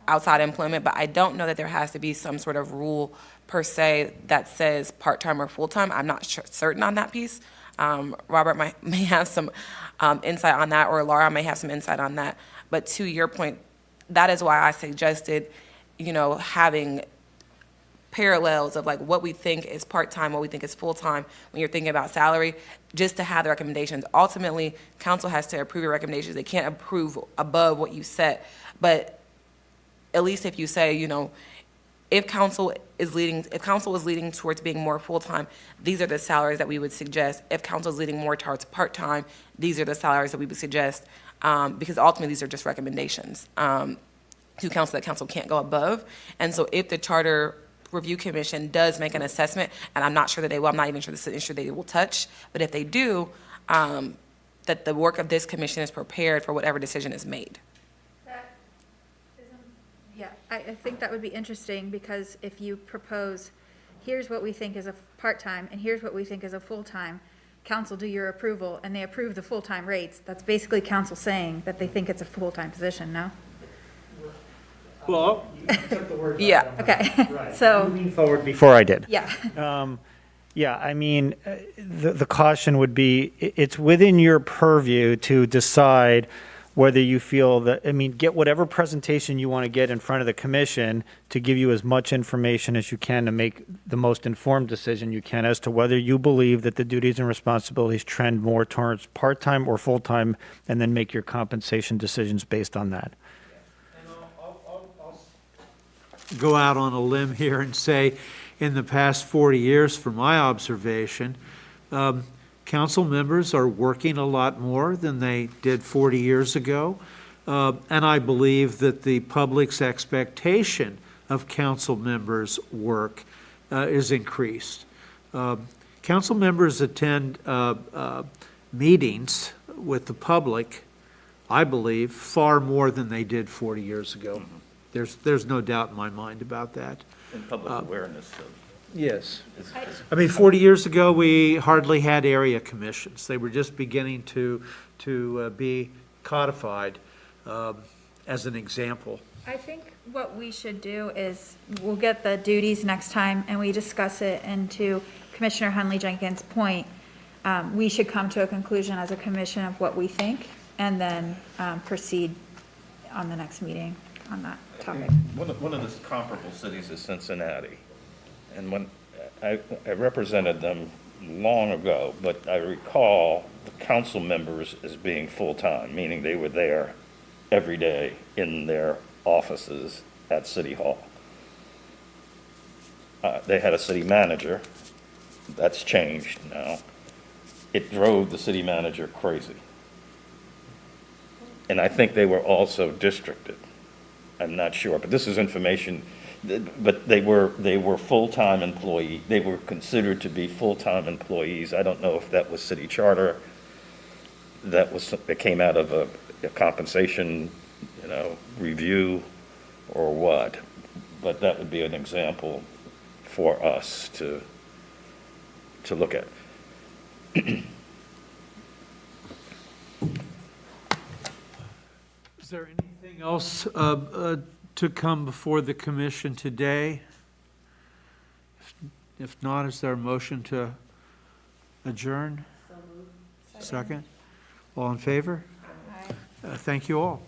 outside employment, but I don't know that there has to be some sort of rule per se that says part-time or full-time. I'm not certain on that piece. Robert may have some insight on that, or Laura may have some insight on that. But to your point, that is why I suggested, having parallels of like what we think is part-time, what we think is full-time when you're thinking about salary, just to have the recommendations. Ultimately, council has to approve your recommendations. They can't approve above what you set. But at least if you say, if council is leading towards being more full-time, these are the salaries that we would suggest. If council is leading more towards part-time, these are the salaries that we would suggest. Because ultimately, these are just recommendations to council that council can't go above. And so if the Charter Review Commission does make an assessment, and I'm not sure that they will, I'm not even sure this is an issue they will touch, but if they do, that the work of this commission is prepared for whatever decision is made. Yeah, I think that would be interesting, because if you propose, here's what we think is a part-time, and here's what we think is a full-time, council do your approval, and they approve the full-time rates, that's basically council saying that they think it's a full-time position, no? Well, Yeah. Okay, Right. so, Moving forward before I did. yeah. Yeah, I mean, the caution would be, it's within your purview to decide whether you feel that, get whatever presentation you want to get in front of the commission to give you as much information as you can to make the most informed decision you can as to whether you believe that the duties and responsibilities trend more towards part-time or full-time, and then make your compensation decisions based on that. I'll go out on a limb here and say, in the past 40 years, from my observation, council members are working a lot more than they did 40 years ago. And I believe that the public's expectation of council members' work is increased. Council members attend meetings with the public, I believe, far more than they did 40 years ago. There's no doubt in my mind about that. And public awareness of. Yes. 40 years ago, we hardly had area commissions. They were just beginning to be codified, as an example. I think what we should do is, we'll get the duties next time, and we discuss it, and to Commissioner Hunley Jenkins' point, we should come to a conclusion as a commission of what we think, and then proceed on the next meeting on that topic. One of the comparable cities is Cincinnati. And when I represented them long ago, but I recall the council members as being full-time, meaning they were there every day in their offices at City Hall. They had a city manager. That's changed now. It drove the city manager crazy. And I think they were also districted. I'm not sure, but this is information, but they were full-time employee. They were considered to be full-time employees. I don't know if that was city charter, that came out of a compensation, review or what. But that would be an example for us to look at. Is there anything else to come before the commission today? If not, is there a motion to adjourn? Second? All in favor? Thank you all.